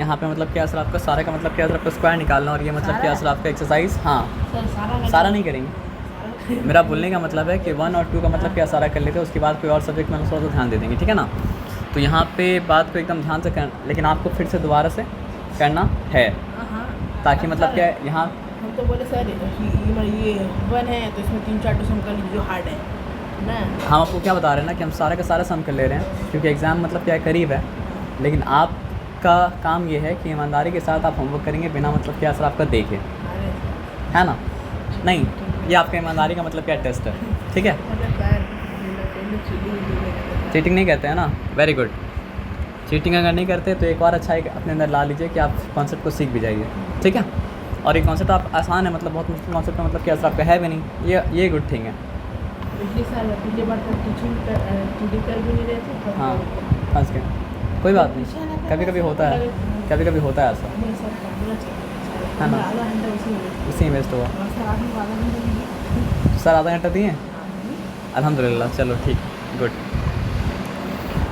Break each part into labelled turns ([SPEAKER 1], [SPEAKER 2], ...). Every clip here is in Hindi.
[SPEAKER 1] यहाँ पे मतलब क्या सर आपका सारा का मतलब क्या सर आपका स्क्वायर निकालना, और ये मतलब क्या सर आपका एक्सरसाइज, हाँ सारा नहीं करेंगे, मेरा बोलने का मतलब है कि 1 और 2 का मतलब क्या सारा कर लेते हैं, उसके बाद कोई और सब्जेक्ट में थोड़ा सा ध्यान दे देंगे, ठीक है ना। तो यहाँ पे बात को एकदम ध्यान से कर, लेकिन आपको फिर से दोबारा से करना है, ताकि मतलब क्या यहाँ
[SPEAKER 2] हम तो बोले सर ये 1 है तो इसमें 3-4 सम कर लीजिए जो हार्ड है ना।
[SPEAKER 1] हम आपको क्या बता रहे हैं ना कि हम सारा का सारा सम कर ले रहे हैं, क्योंकि एग्ज़ाम मतलब क्या है करीब है, लेकिन आपका काम ये है कि ईमानदारी के साथ आप होमवर्क करेंगे बिना मतलब क्या सर आपका देखे, है ना। नहीं, ये आपका ईमानदारी का मतलब क्या टेस्ट है, ठीक है। चीटिंग नहीं कहते हैं ना, वेरी गुड। चीटिंग अगर नहीं करते तो एक और अच्छा है अपने अंदर ला लीजिए कि आप कॉन्सेप्ट को सीख भी जाइए, ठीक है। और ये कॉन्सेप्ट आप आसान है, मतलब बहुत मुश्किल कॉन्सेप्ट मतलब क्या सर आपका है भी नहीं, ये गुड थिंग है।
[SPEAKER 2] पिछली बार तो चीटिंग कर भी नहीं रहे थे।
[SPEAKER 1] हाँ फंस गए, कोई बात नहीं, कभी कभी होता है, कभी कभी होता है ऐसा, है ना। उसी में वेस्ट हुआ सर, आधा घंटा दिए अल्हम्दुलिल्लाह, चलो ठीक, गुड।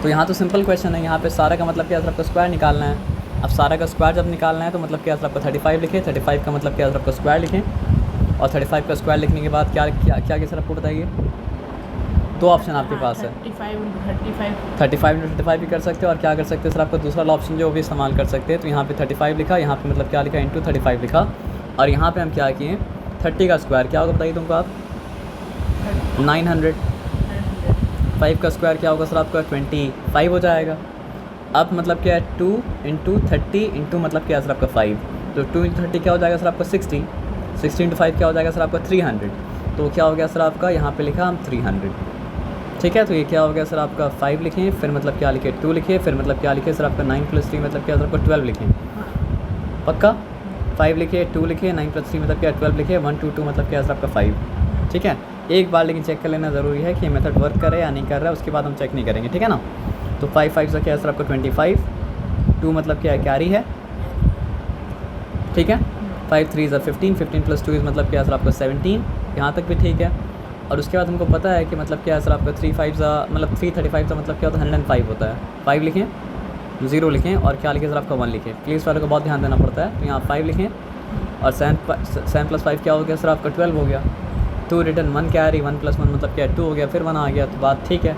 [SPEAKER 1] तो यहाँ तो सिंपल क्वेश्चन है, यहाँ पे सारा का मतलब क्या सर आपको स्क्वायर निकालना है। अब सारा का स्क्वायर जब निकालना है तो मतलब क्या सर आपको 35 लिखें, 35 का मतलब क्या सर आपको स्क्वायर लिखें, और 35 का स्क्वायर लिखने के बाद क्या क्या क्या क्या सर आपको बताइए, दो ऑप्शन आपके पास है, 35 इंटू 35 भी कर सकते हो, और क्या कर सकते हैं सर आपको दूसरा ऑप्शन जो भी इस्तेमाल कर सकते हैं। तो यहाँ पे 35 लिखा, यहाँ पे मतलब क्या लिखा इंटू 35 लिखा, और यहाँ पे हम क्या किए 30 का स्क्वायर क्या होगा बताइए तुमको आप, 900। 5 का स्क्वायर क्या होगा सर आपका 25 हो जाएगा। अब मतलब क्या है 2 इंटू 30 इंटू मतलब क्या है सर आपका 5, तो 2 इंटू 30 क्या हो जाएगा सर आपका 60, 60 इंटू 5 क्या हो जाएगा सर आपका 300। तो क्या हो गया सर आपका, यहाँ पे लिखा हम 300, ठीक है। तो ये क्या हो गया सर आपका 5 लिखें, फिर मतलब क्या लिखे 2 लिखे, फिर मतलब क्या लिखे सर आपका 9 + 3 मतलब क्या सर आपका 12 लिखें, पक्का 5 लिखे 2 लिखे 9 + 3 मतलब क्या 12 लिखे, 1 2 2 मतलब क्या सर आपका 5, ठीक है। एक बार लेकिन चेक कर लेना ज़रूरी है कि मेथड वर्क करे या नहीं कर रहा है, उसके बाद हम चेक नहीं करेंगे, ठीक है ना। तो 5 5 से क्या है सर आपका 25, 2 मतलब क्या है कैरी है, ठीक है। 5 3 ज़ा 15, 15 + 2 मतलब क्या है सर आपका 17, यहाँ तक भी ठीक है। और उसके बाद हमको पता है कि मतलब क्या है सर आपका 3 5 ज़ा मतलब 335 का मतलब क्या होता है 105 होता है। 5 लिखें, 0 लिखें, और क्या लिखें सर आपका 1 लिखें, प्लीज़ वालों को बहुत ध्यान देना पड़ता है। तो यहाँ 5 लिखें, और 7 + 5 क्या हो गया सर आपका 12 हो गया, 2 रिटर्न 1 कैरी, 1 + 1 मतलब क्या है 2 हो गया, फिर 1 आ गया, तो बात ठीक है।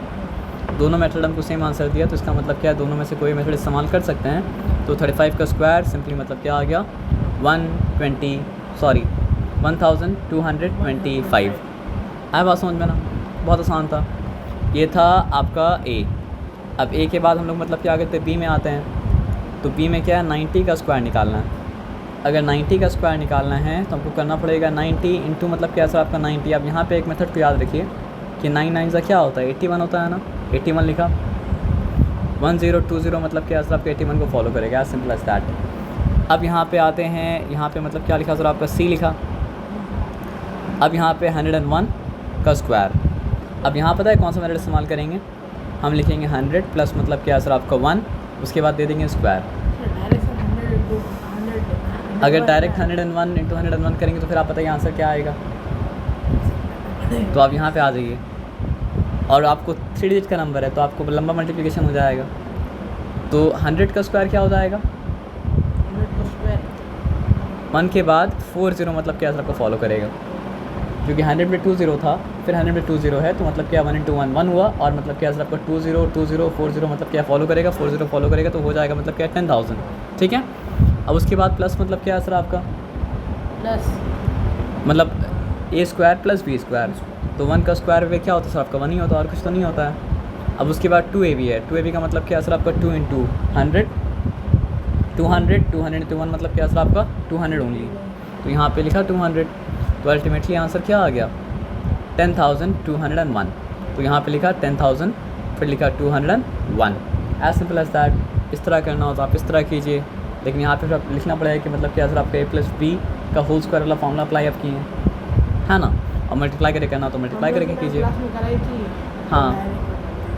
[SPEAKER 1] दोनों मेथड हमको सेम आंसर दिया, तो इसका मतलब क्या है दोनों में से कोई मेथड इस्तेमाल कर सकते हैं। तो 35 का स्क्वायर सिंपली मतलब क्या आ गया 1225 आया बात समझ में ना, बहुत आसान था। ये था आपका ए। अब ए के बाद हम लोग मतलब क्या करते हैं बी में आते हैं। तो बी में क्या है 90 का स्क्वायर निकालना है। अगर 90 का स्क्वायर निकालना है तो हमको करना पड़ेगा 90 इंटू मतलब क्या सर आपका 90। अब यहाँ पे एक मेथड को याद रखिए कि 9 9 का क्या होता है 81 होता है ना, 81 लिखा, 1020 मतलब क्या सर आपका 81 को फॉलो करेगा, एज सिंपल एज दैट। अब यहाँ पे आते हैं, यहाँ पे मतलब क्या लिखा सर आपका सी लिखा। अब यहाँ पे 101 का स्क्वायर। अब यहाँ पता है कौन सा मेथड इस्तेमाल करेंगे, हम लिखेंगे 100 प्लस मतलब क्या सर आपका 1, उसके बाद दे देंगे स्क्वायर। अगर डायरेक्ट 101 इंटू 101 करेंगे तो फिर आप बताइए आंसर क्या आएगा। तो आप यहाँ पे आ जाइए, और आपको 3 डिजिट का नंबर है तो आपको लंबा मल्टीप्लिकेशन हो जाएगा। तो 100 का स्क्वायर क्या हो जाएगा 1 के बाद 40 मतलब क्या सर आपको फॉलो करेगा, क्योंकि 100 में 20 था, फिर 100 में 20 है, तो मतलब क्या 1 इंटू 1 1 हुआ, और मतलब क्या सर आपका 20 20 40 मतलब क्या फॉलो करेगा 40 फॉलो करेगा, तो हो जाएगा मतलब क्या 10,000, ठीक है। अब उसके बाद प्लस मतलब क्या है सर आपका
[SPEAKER 2] प्लस
[SPEAKER 1] मतलब ए स्क्वायर प्लस बी स्क्वायर। तो 1 का स्क्वायर वे क्या होता है सर आपका 1 ही होता है, और कुछ तो नहीं होता है। अब उसके बाद 2ab है, 2ab का मतलब क्या है सर आपका 2 इंटू 100, 200 इंटू 1 मतलब क्या है सर आपका 200 ओनली। तो यहाँ पे लिखा 200, तो अल्टीमेटली आंसर क्या आ गया 10,201। तो यहाँ पे लिखा 10,000, फिर लिखा 201, एज सिंपल एज दैट। इस तरह करना हो तो आप इस तरह कीजिए, लेकिन यहाँ पे फिर लिखना पड़ेगा कि मतलब क्या सर आपका a + b का होल स्क्वायर वाला फॉर्मूला अप्लाई आप किए है ना, और मल्टीप्लाई करके करना तो मल्टीप्लाई करके कीजिए, हाँ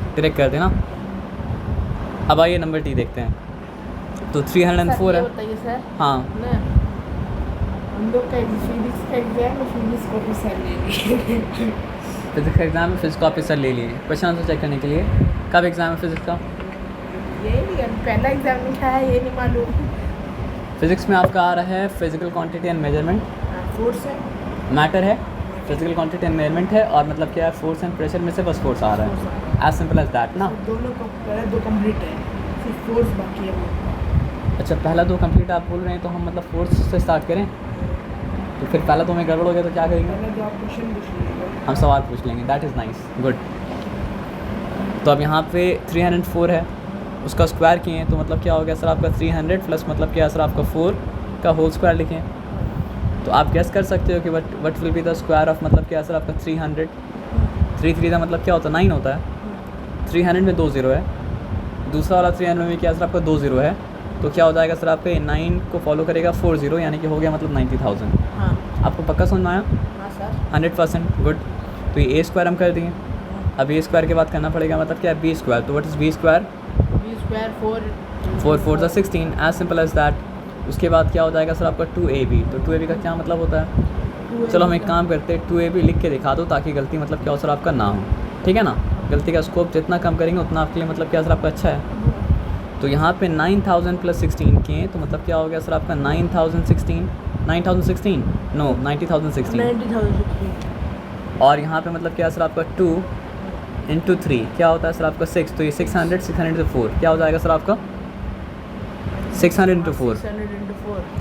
[SPEAKER 1] डायरेक्ट कर देना। अब आइए नंबर टी देखते हैं। तो 304 है,
[SPEAKER 2] सर
[SPEAKER 1] हाँ
[SPEAKER 2] हम लोग का फिजिक्स का एग्जाम में फिजिक्स को भी सर ले लिए
[SPEAKER 1] फिजिक्स का एग्ज़ाम में फिजिक्स का ऑफिसर ले लिए क्वेश्चन आंसर चेक करने के लिए। कब एग्ज़ाम है फिजिक्स का?
[SPEAKER 2] ये पहला एग्जाम लिखा है, ये नहीं मालूम
[SPEAKER 1] फिज़िक्स में आपका आ रहा है physical quantity and measurement,
[SPEAKER 2] force है,
[SPEAKER 1] मैटर है, फिजिकल क्वांटिटी एंड मेजरमेंट है, और मतलब क्या है फोर्स एंड प्रेशर में से बस फोर्स आ रहा है, एज सिंपल एज दैट ना।
[SPEAKER 2] दोनों का पहले दो कंप्लीट है, सिर्फ फोर्स बाकी है।
[SPEAKER 1] अच्छा, पहला दो कंप्लीट आप बोल रहे हैं, तो हम मतलब फोर्स से स्टार्ट करें, तो फिर पहला तो हमें गड़बड़ हो गया तो क्या करेंगे,
[SPEAKER 2] पहले जो आप क्वेश्चन पूछ लीजिए।
[SPEAKER 1] हम सवाल पूछ लेंगे, दैट इज़ नाइस, गुड। तो अब यहाँ पे 304 है, उसका स्क्वायर किए तो मतलब क्या हो गया सर आपका 300 प्लस मतलब क्या है सर आपका 4 का होल स्क्वायर लिखें। तो आप गेस कर सकते हो कि what will be the square of मतलब क्या है सर आपका 300। 3 का मतलब क्या होता है 9 होता है, 300 में 2 ज़ीरो है, दूसरा वाला 300 में क्या है सर आपका 2 ज़ीरो है, तो क्या हो जाएगा सर आपका 9 को फॉलो करेगा 4 ज़ीरो, यानी कि हो गया मतलब 90,000।
[SPEAKER 2] हाँ
[SPEAKER 1] आपको पक्का समझ में आया?
[SPEAKER 2] हाँ सर
[SPEAKER 1] 100%, गुड। तो ये ए स्क्वायर हम कर दिए, अब ए स्क्वायर के बाद करना पड़ेगा मतलब क्या है बी स्क्वायर, तो what is B square?
[SPEAKER 2] B square
[SPEAKER 1] 4 4 16, as simple as that. उसके बाद क्या हो जाएगा सर आपका 2ab, तो 2ab का क्या मतलब होता है? चलो हम एक काम करते हैं, 2ab लिख के दिखा दो ताकि गलती मतलब क्या हो सर आपका ना हो, ठीक है ना। गलती का स्कोप जितना कम करेंगे उतना आपके लिए मतलब क्या सर आपका अच्छा है। तो यहाँ पे 9,000 प्लस 16 किए तो मतलब क्या हो गया सर आपका 9,016 नो 90,016,
[SPEAKER 2] 90,000।
[SPEAKER 1] और यहाँ पे मतलब क्या है सर आपका 2 इंटू 3 क्या होता है सर आपका 6, तो ये 600 से 4 क्या हो जाएगा सर आपका 600 इंटू 4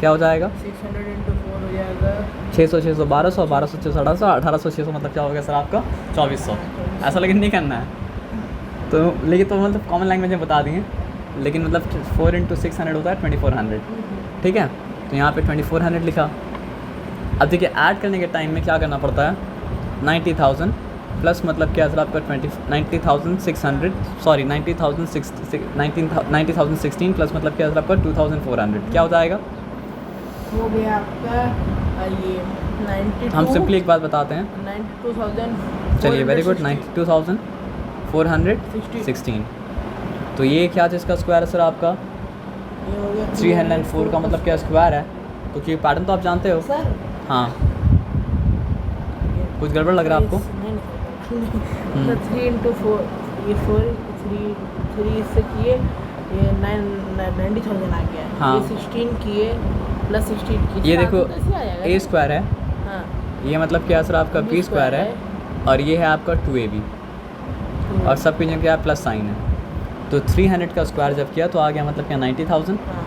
[SPEAKER 1] क्या हो जाएगा
[SPEAKER 2] 600 इंटू 4 हो जाएगा
[SPEAKER 1] 600 600 1200 1200 600 1800 600 मतलब क्या हो गया सर आपका 2400। ऐसा लेकिन नहीं करना है, तो लेकिन तो मतलब कॉमन लैंग्वेज में बता दिए, लेकिन मतलब 4 इंटू 600 होता है 2400, ठीक है। तो यहाँ पे 2400 लिखा। अब देखिए ऐड करने के टाइम में क्या करना पड़ता है, 90,000 प्लस मतलब क्या सर आपका 90,600 सॉरी 90,016 प्लस मतलब क्या सर आपका 2,400 क्या हो जाएगा?
[SPEAKER 2] हो गया आपका ये 92
[SPEAKER 1] हम सिंपली एक बात बताते हैं,
[SPEAKER 2] 92,000।
[SPEAKER 1] चलिए वेरी गुड, 92,416। तो ये क्या चीज़ का स्क्वायर है सर आपका?
[SPEAKER 2] ये हो गया
[SPEAKER 1] 304 का मतलब क्या स्क्वायर है, तो क्योंकि पैटर्न तो आप जानते हो।
[SPEAKER 2] सर
[SPEAKER 1] हाँ, कुछ गड़बड़ लग रहा है आपको?
[SPEAKER 2] 3 इंटू 4 ये 4 3 से किए ये 90,000 आ गया।
[SPEAKER 1] हाँ।
[SPEAKER 2] ये 16 किए प्लस 16 किए
[SPEAKER 1] ये देखो
[SPEAKER 2] कैसे आ जाएगा?
[SPEAKER 1] ए स्क्वायर है,
[SPEAKER 2] हाँ
[SPEAKER 1] ये मतलब क्या सर आपका बी स्क्वायर है, और ये है आपका 2ab, और सब कुछ क्या प्लस साइन है। तो 300 का स्क्वायर जब किया तो आ गया मतलब क्या 90,000।
[SPEAKER 2] हाँ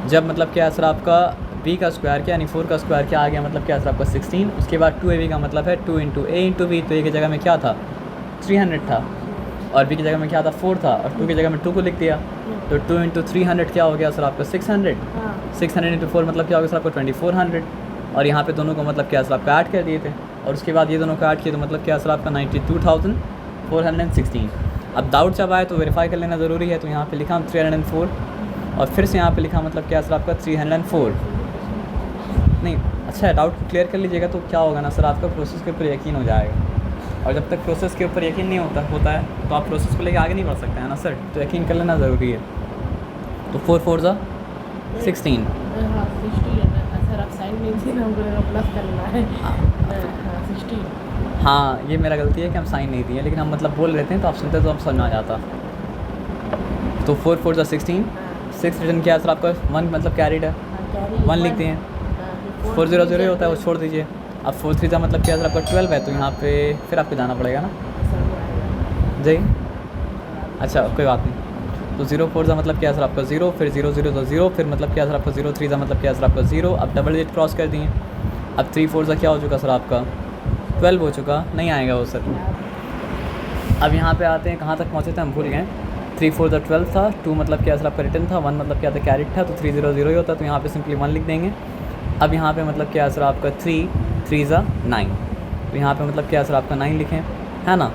[SPEAKER 1] जब मतलब क्या सर आपका b का स्क्वायर किया यानी 4 का स्क्वायर क्या आ गया मतलब क्या सर आपका 16। उसके बाद 2ab का मतलब है 2 इंटू a इंटू b, तो a की जगह में क्या था 300 था, और b की जगह में क्या था 4 था, और 2 की जगह में 2 को लिख दिया, तो 2 इंटू 300 क्या हो गया सर आपका 600।
[SPEAKER 2] हाँ
[SPEAKER 1] 600 इंटू 4 मतलब क्या हो गया सर आपका 2400, और यहाँ पे दोनों को मतलब क्या सर आपका ऐड कर दिए थे, और उसके बाद ये दोनों को ऐड किए तो मतलब क्या सर आपका 92,416। अब डाउट जब आए तो वेरीफाई कर लेना ज़रूरी है, तो यहाँ पे लिखा हम 304, और फिर से यहाँ पे लिखा मतलब क्या सर आपका 304 नहीं। अच्छा है, डाउट क्लियर कर लीजिएगा तो क्या होगा ना सर आपका प्रोसेस के ऊपर यकीन हो जाएगा, और जब तक प्रोसेस के ऊपर यकीन नहीं होता है तो आप प्रोसेस को लेकर आगे नहीं बढ़ सकते हैं ना सर, तो यकीन कर लेना ज़रूरी है। तो 4 4 16
[SPEAKER 2] हाँ 16 है ना सर, आप साइन नहीं थी ना, हमको लगा प्लस करना है। हाँ 16।
[SPEAKER 1] हाँ, ये मेरा गलती है कि हम साइन नहीं दिए, लेकिन हम मतलब बोल रहे थे तो आप सुनते तो हम समझ में आ जाता। तो 4 4 16 6 रिटर्न किया सर आपका 1 मतलब कैरिड है, 1 लिखते हैं, 400 होता है वो छोड़ दीजिए। अब 4 3 का मतलब क्या सर आपका 12 है, तो यहाँ पे फिर आपको जाना पड़ेगा ना जी। अच्छा कोई बात नहीं, तो 0 4 का मतलब क्या सर आपका 0, फिर 0 0 तो 0, फिर मतलब क्या सर आपका 0 3 का मतलब क्या सर आपका 0। अब डबल डिजिट क्रॉस कर दिए, अब 3 4 का क्या हो चुका सर आपका 12 हो चुका, नहीं आएगा वो सर। अब यहाँ पे आते हैं, कहाँ तक पहुँचे थे हम भूल गए। 3 4 12 था, 2 मतलब क्या सर आपका रिटर्न था, 1 मतलब क्या था कैरिट था, तो 3 0 0 ही होता, तो यहाँ पे सिंपली 1 लिख देंगे। अब यहाँ पे मतलब क्या सर आपका 3 3 9, तो यहाँ पे मतलब क्या सर आपका 9 लिखें, है ना।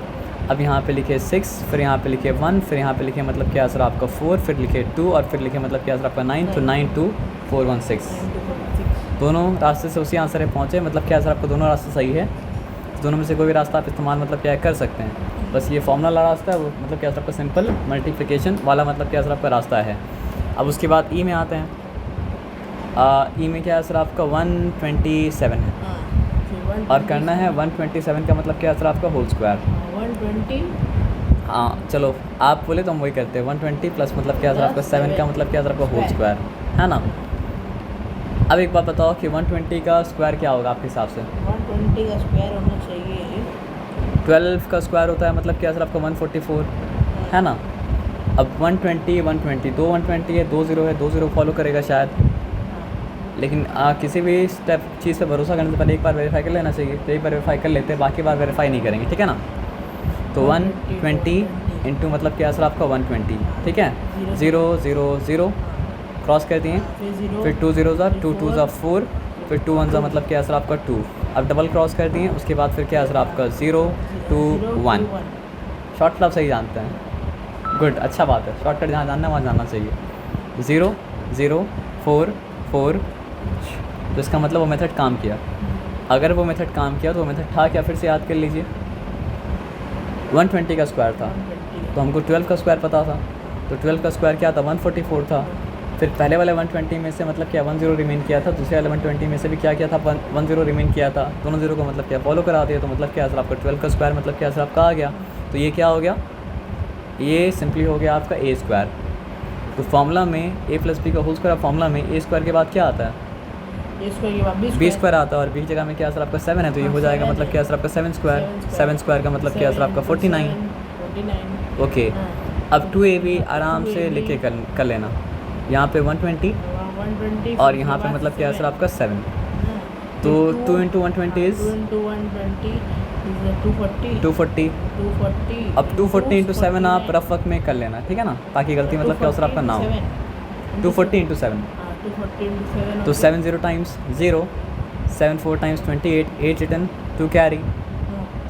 [SPEAKER 1] अब यहाँ पे लिखे 6, फिर यहाँ पे लिखे 1, फिर यहाँ पे लिखे मतलब क्या सर आपका 4, फिर लिखे 2, और फिर लिखे मतलब क्या सर आपका 9, तो 9 2 4 1 6। दोनों रास्ते से उसी आंसर पे पहुँचे, मतलब क्या सर आपका दोनों रास्ते सही है, दोनों में से कोई भी रास्ता आप इस्तेमाल मतलब क्या कर सकते हैं। बस ये फॉर्मूला वाला रास्ता है वो मतलब क्या सर आपका सिंपल मल्टीप्लिकेशन वाला मतलब क्या सर आपका रास्ता है। अब उसके बाद ई में आते हैं, ई में क्या है सर आपका 127 है, और करना है 127 का मतलब क्या सर आपका होल स्क्वायर।
[SPEAKER 2] 120।
[SPEAKER 1] हाँ चलो आप बोले तो हम वही करते हैं, 120 प्लस मतलब क्या सर आपका 7 का मतलब क्या सर आपका होल स्क्वायर, है ना। अब एक बात बताओ कि 120 का स्क्वायर क्या होगा आपके हिसाब से?
[SPEAKER 2] 120 का स्क्वायर होना चाहिए
[SPEAKER 1] 12 का स्क्वायर होता है मतलब क्या सर आपका 144 है ना। अब 120 120 दो 120 है, 2 0 है, 2 0 फॉलो करेगा शायद, लेकिन किसी भी स्टेप चीज़ पे भरोसा करने से पहले एक बार वेरीफाई कर लेना चाहिए। तो एक बार वेरीफाई कर लेते हैं, बाकी बार वेरीफाई नहीं करेंगे, ठीक है ना। तो 120 इंटू मतलब क्या सर आपका 120, ठीक है। 0 0 0 क्रॉस कर दिए, फिर 2 0 ज़ा 2 2 ज़ा 4, फिर 2 1 ज़ा मतलब क्या सर आपका 2। अब डबल क्रॉस कर दिए, उसके बाद फिर क्या सर आपका 0 2 1। शॉर्टकट आप सही जानते हैं, गुड, अच्छा बात है। शॉर्टकट जहाँ जानना है वहाँ जानना चाहिए। 0 0 4 4, तो इसका मतलब वो मेथड काम किया। अगर वो मेथड काम किया तो वो मेथड था क्या, फिर से याद कर लीजिए। 120 का स्क्वायर था, तो हमको 12 का स्क्वायर पता था, तो 12 का स्क्वायर क्या था 144 था। फिर पहले वाले 120 में से मतलब क्या 1 0 रिमेन किया था, दूसरे वाले 120 में से भी क्या किया था 1 0 रिमेन किया था। दोनों जीरो को मतलब क्या फॉलो करा दिया, तो मतलब क्या सर आपका 12 का स्क्वायर मतलब क्या सर आपका आ गया। तो ये क्या हो गया, ये सिंपली हो गया आपका ए स्क्वायर। तो फार्मूला में a प्लस बी का होल स्क्वायर, फार्मूला में ए स्क्वायर के बाद क्या आता है बी स्क्वायर आता है, और बी की जगह में क्या सर आपका 7 है, तो ये हो जाएगा मतलब क्या सर आपका 7 स्क्वायर। 7 स्क्वायर का मतलब क्या सर आपका 49। ओके, अब 2ab आराम से लेके कर लेना। यहाँ पे 120 और यहाँ पे मतलब क्या सर आपका 7, तो 2 इंटू 120 इज़ 240। अब 240 इंटू 7 आप रफ वर्क में कर लेना, ठीक है ना, ताकि गलती मतलब क्या सर आपका ना हो। 240 इंटू 7, तो 7 0 times 0, 7 4 times 28, 8 return 2 carry,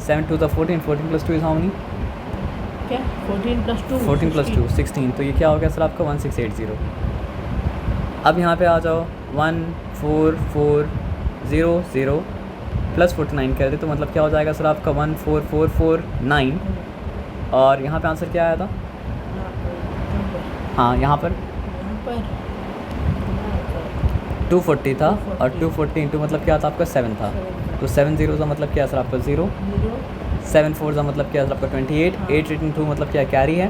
[SPEAKER 1] 7 2 14, 14 plus 2 is how many,
[SPEAKER 2] क्या 14 प्लस 2
[SPEAKER 1] 16। तो ये क्या हो गया सर आपका 1680। अब यहाँ पे आ जाओ 1 4 4 0 0 प्लस 49 कर दे, तो मतलब क्या हो जाएगा सर आपका 14449। और यहाँ पे आंसर क्या आया था, हाँ यहाँ पर 240 था, और 240 इंटू मतलब क्या था आपका 7 था, तो 7 0 का मतलब क्या सर आपका 0, 7 4 का मतलब क्या सर आपका 28, 8 रिटर्न 2 मतलब क्या कैरी है,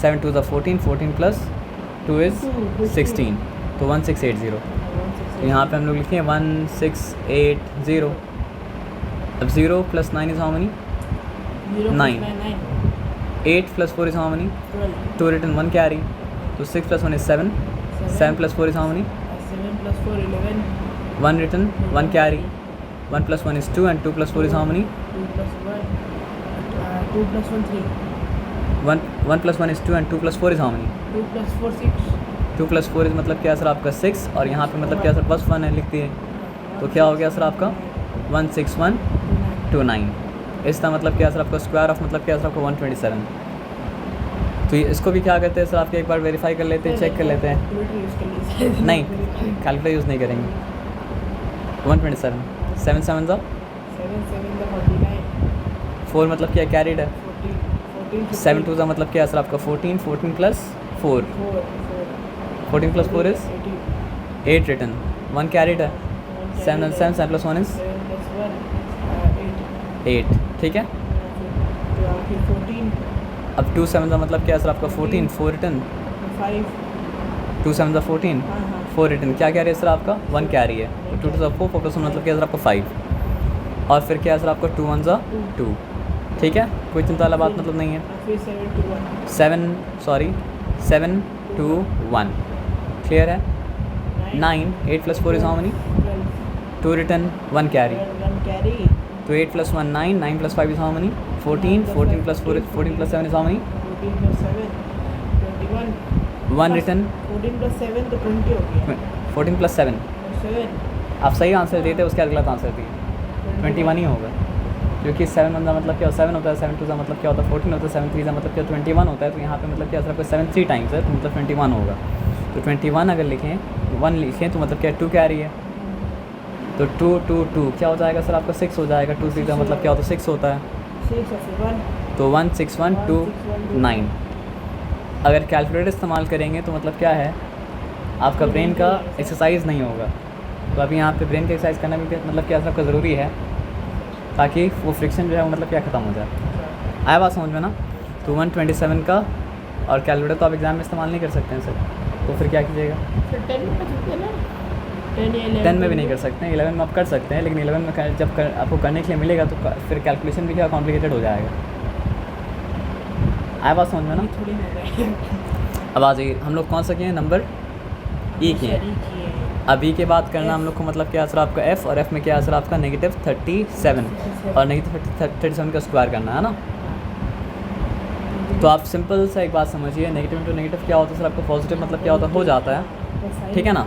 [SPEAKER 1] 7 2 14, 14 प्लस 2 इज़ 16, तो 1680। तो यहाँ पे हम लोग लिखे 1680। अब 0 plus 9 is how many 9, 8 plus 4 is how many 2 return 1 carry, तो 6 plus 1 is 7, 7 plus 4 is how many
[SPEAKER 2] 7 plus 4 11,
[SPEAKER 1] 1 return 1 carry, 1 plus 1 is 2 and 2 plus 4 is how many
[SPEAKER 2] 2 plus 1 2 plus 1 3,
[SPEAKER 1] 1 plus 1 is 2 and 2 plus 4 is how many
[SPEAKER 2] 2 plus 4 6,
[SPEAKER 1] 2 plus 4 is मतलब क्या सर आपका 6, और यहाँ पे मतलब क्या सर प्लस 1 है लिख दिए, तो क्या हो गया सर आपका 16129। इसका मतलब क्या सर आपका स्क्वायर ऑफ मतलब क्या सर आपका 127। तो ये इसको भी क्या कहते हैं सर आपके, एक बार वेरीफाई कर लेते हैं, चेक कर लेते हैं। नहीं, कैलकुलेटर यूज़ नहीं करेंगे। 127 7 7 ज़ा 4 मतलब क्या कैरीड है, 7 2 ज़ा मतलब क्या सर आपका 14, 14 plus 4, 14 plus 4 is 8 return 1 carried है, 7 7 7 प्लस 1 इज़ 8, ठीक है। अब 2 7 का मतलब क्या है सर आपका 14, 4 रिटर्न 2 7 का 14, 4 रिटर्न क्या कैरी है सर आपका 1 कैरी है, तो 2 2 4 4 प्लस 1 मतलब क्या है सर आपका 5, और फिर क्या है सर आपका 2 1 ज़ा 2, ठीक है, कोई चिंता वाला बात मतलब नहीं है। 7 2 1 क्लियर है। 9 8 plus 4 is how many 2 return 1 carry, तो 8 plus 1 9, 9 plus 5 is how many 14, 14 plus 4 14 plus 7 is how many 1 return
[SPEAKER 2] 14 plus 7 तो 20 हो गया,
[SPEAKER 1] 14 प्लस 7,
[SPEAKER 2] 7
[SPEAKER 1] आप सही आंसर देते उसके बाद गलत आंसर दिए, 21 ही होगा, क्योंकि 7 1 का मतलब क्या 7 होता है, 7 2 का मतलब क्या होता है 14 होता है, 7 3 का मतलब क्या 21 होता है, तो यहाँ पे मतलब क्या सर आपका 7 3 टाइम्स है, तो मतलब 21 होगा। तो 21 अगर लिखें 1 लिखें तो मतलब क्या 2 कैरी है, तो 2 2 2 क्या हो जाएगा सर आपका 6 हो जाएगा, 2 3 का मतलब क्या होता है 6 होता है,
[SPEAKER 2] 6 और फिर 1,
[SPEAKER 1] तो 16129। अगर कैलकुलेटर इस्तेमाल करेंगे तो मतलब क्या है आपका ब्रेन का एक्सरसाइज नहीं होगा, तो अभी यहाँ पे ब्रेन का एक्सरसाइज करना भी मतलब क्या सबका ज़रूरी है, ताकि वो फ्रिक्शन जो है वो मतलब क्या ख़त्म हो जाए। आया बात समझ में ना। तो 127 का और कैलकुलेटर तो आप एग्ज़ाम में इस्तेमाल नहीं कर सकते हैं सर, तो फिर क्या कीजिएगा,
[SPEAKER 2] फिर 10 में बच गया ना, 10 या 11
[SPEAKER 1] 10 में भी नहीं कर सकते हैं, 11 में आप कर सकते हैं, लेकिन 11 में आपको करने के लिए मिलेगा तो फिर कैलकुलेशन भी क्या कॉम्प्लिकेटेड हो जाएगा। आया बात समझ में ना।
[SPEAKER 2] थोड़ी हो गए।
[SPEAKER 1] अब आ जाइए, हम लोग कौन सा किए नंबर ई किए। अब ई के बाद करना हम लोग को मतलब क्या असर आपका एफ़, और एफ़ में क्या असर आपका -37 और -37 का स्क्वायर करना है ना। तो आप सिंपल सा एक बात समझिए, नेगेटिव इंटू नेगेटिव क्या होता है सर आपका पॉजिटिव मतलब क्या होता है, हो जाता है, ठीक है ना।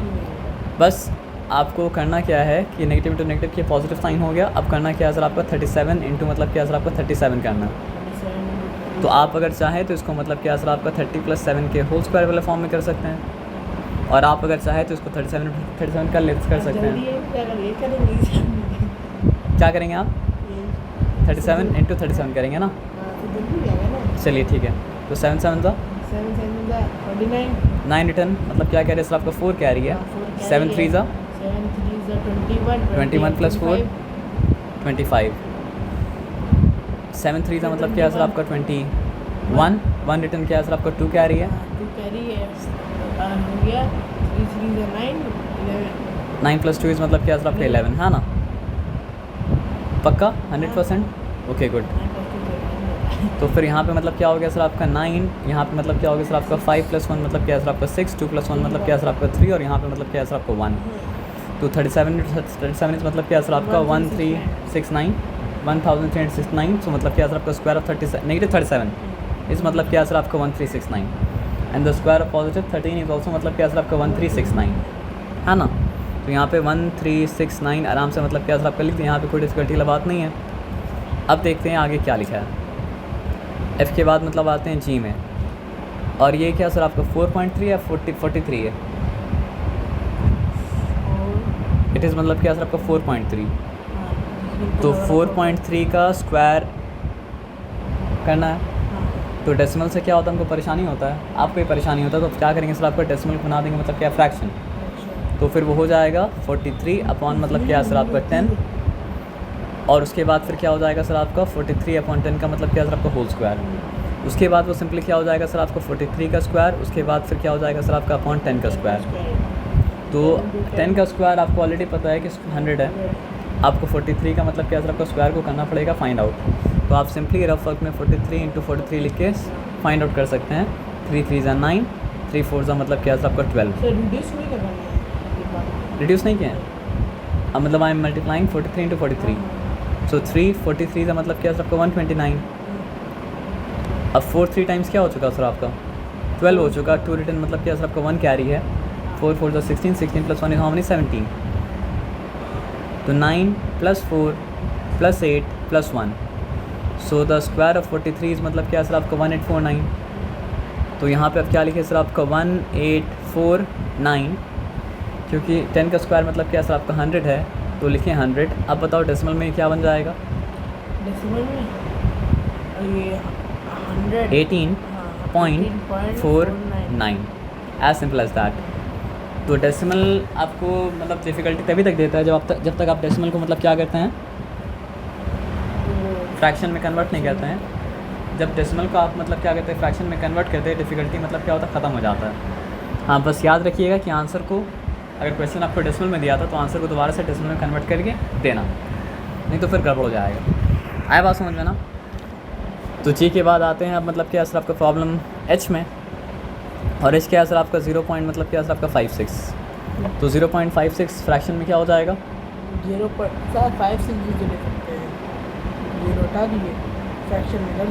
[SPEAKER 1] बस आपको करना क्या है कि नेगेटिव इंटू नेगेटिव की पॉजिटिव साइन हो गया। अब करना क्या है सर आपका 37 इंटू मतलब क्या सर आपका 37 करना है। तो आप अगर चाहें तो इसको मतलब क्या सर आपका 30 + 7 के होल स्क्वायर वाले फॉर्म में कर सकते हैं, और आप अगर चाहें तो इसको 37 कर सकते हैं। क्या करेंगे आप 37 इंटू 37 करेंगे ना। चलिए ठीक है, तो 7 7 था 9 रिटर्न मतलब क्या कह रहे हैं सर आपका 4 कैरी है। 7 3 ज़ा 21 + 4 25। 7 3 ज़ा मतलब क्या है सर आपका 21। 1 रिटर्न क्या है सर आपका 2 कैरी है। 9 + 2 मतलब क्या है सर आपका 11 है ना। पक्का 100%। Okay good. तो फिर यहाँ पे मतलब क्या हो गया सर आपका 9, यहाँ पे मतलब क्या हो गया सर आपका 5 + 1 मतलब क्या है सर आपका 6, 2 + 1 मतलब क्या है सर आपका 3, और यहाँ पे मतलब क्या है सर आपका 1। तो 37 मतलब क्या है सर आपका 1369 1369। तो मतलब क्या है सर आपका स्क्वायर ऑफ -37 इस मतलब क्या है सर आपका 1369, and the square of +13 is also मतलब क्या है सर आपका 1369 है ना। तो यहाँ पे 1369 आराम से मतलब क्या है सर आपका लिख दिया, यहाँ पे कोई डिफिकल्टी वाला बात नहीं है। अब देखते हैं आगे क्या लिखा है। एफ़ के बाद मतलब आते हैं जी में, और ये क्या सर आपका 4.3 या 43 है। इट इज़ मतलब क्या सर आपका 4.3। तो 4.3 का स्क्वायर करना है। तो डेसिमल से क्या होता है, हमको परेशानी होता है, आपको ही परेशानी होता है। तो क्या करेंगे सर आपका डेसिमल बना देंगे मतलब क्या फ्रैक्शन। तो फिर वो हो जाएगा 43 अपॉन मतलब क्या सर आपका 10, और उसके बाद फिर क्या हो जाएगा सर आपका 43/10 का मतलब क्या सर आपका होल स्क्वायर। उसके बाद वो सिंपली क्या हो जाएगा सर आपका 43 का स्क्वायर, उसके बाद फिर क्या हो जाएगा सर आपका अपॉन 10 का स्क्वायर। तो 10 का स्क्वायर आपको ऑलरेडी पता है कि 100 है। आपको 43 का मतलब क्या सर आपका स्क्वायर को करना पड़ेगा फाइंड आउट। तो आप सिंपली रफ वर्क में 43 × 43 लिख के फाइंड आउट कर सकते हैं। 3 3 ज़ा 9, 3 4 ज़ा मतलब क्या सर आपका 12। रिड्यूस नहीं किया है, अब मतलब आई एम मल्टीप्लाइंग 43 × 43। सो 3 43 का मतलब क्या सर आपका 129। अब 4 3 टाइम्स क्या हो चुका सर आपका 12 हो चुका। 2 रिटर्न मतलब क्या सर आपका 1 कैरी है। 4 4 ज़ा 16, 16 + 1 इज हाउ मेनी 17। तो 9 + 4 + 8 + 1, so the square of 43 is मतलब क्या सर आपका 1849। तो यहाँ पे अब क्या लिखे सर आपका 1849, क्योंकि 10 का स्क्वायर मतलब क्या सर आपका 100 है, तो लिखें 100। अब बताओ डेसिमल में क्या बन जाएगा।
[SPEAKER 2] डेसिमल में ये
[SPEAKER 1] 18.49, एज सिंपल एज दैट। तो डेसिमल आपको मतलब डिफ़िकल्टी तभी तक देता है जब तक आप डेसिमल को मतलब क्या करते हैं फ्रैक्शन में कन्वर्ट नहीं करते हैं। जब डेसिमल को आप मतलब क्या कहते हैं फ्रैक्शन में कन्वर्ट करते हैं, डिफ़िकल्टी मतलब क्या होता है ख़त्म हो जाता है। हाँ बस याद रखिएगा कि आंसर को, अगर क्वेश्चन आपको डेसिमल में दिया था तो आंसर को दोबारा से डेसिमल में कन्वर्ट करके देना, नहीं तो फिर गड़बड़ हो जाएगा। आया बात समझ में ना। तो जी के बाद आते हैं अब मतलब क्या सर आपका प्रॉब्लम एच में, और एच क्या सर आपका 0 पॉइंट मतलब क्या सर आपका 56। तो 0.56 फ्रैक्शन में क्या हो जाएगा
[SPEAKER 2] 0.56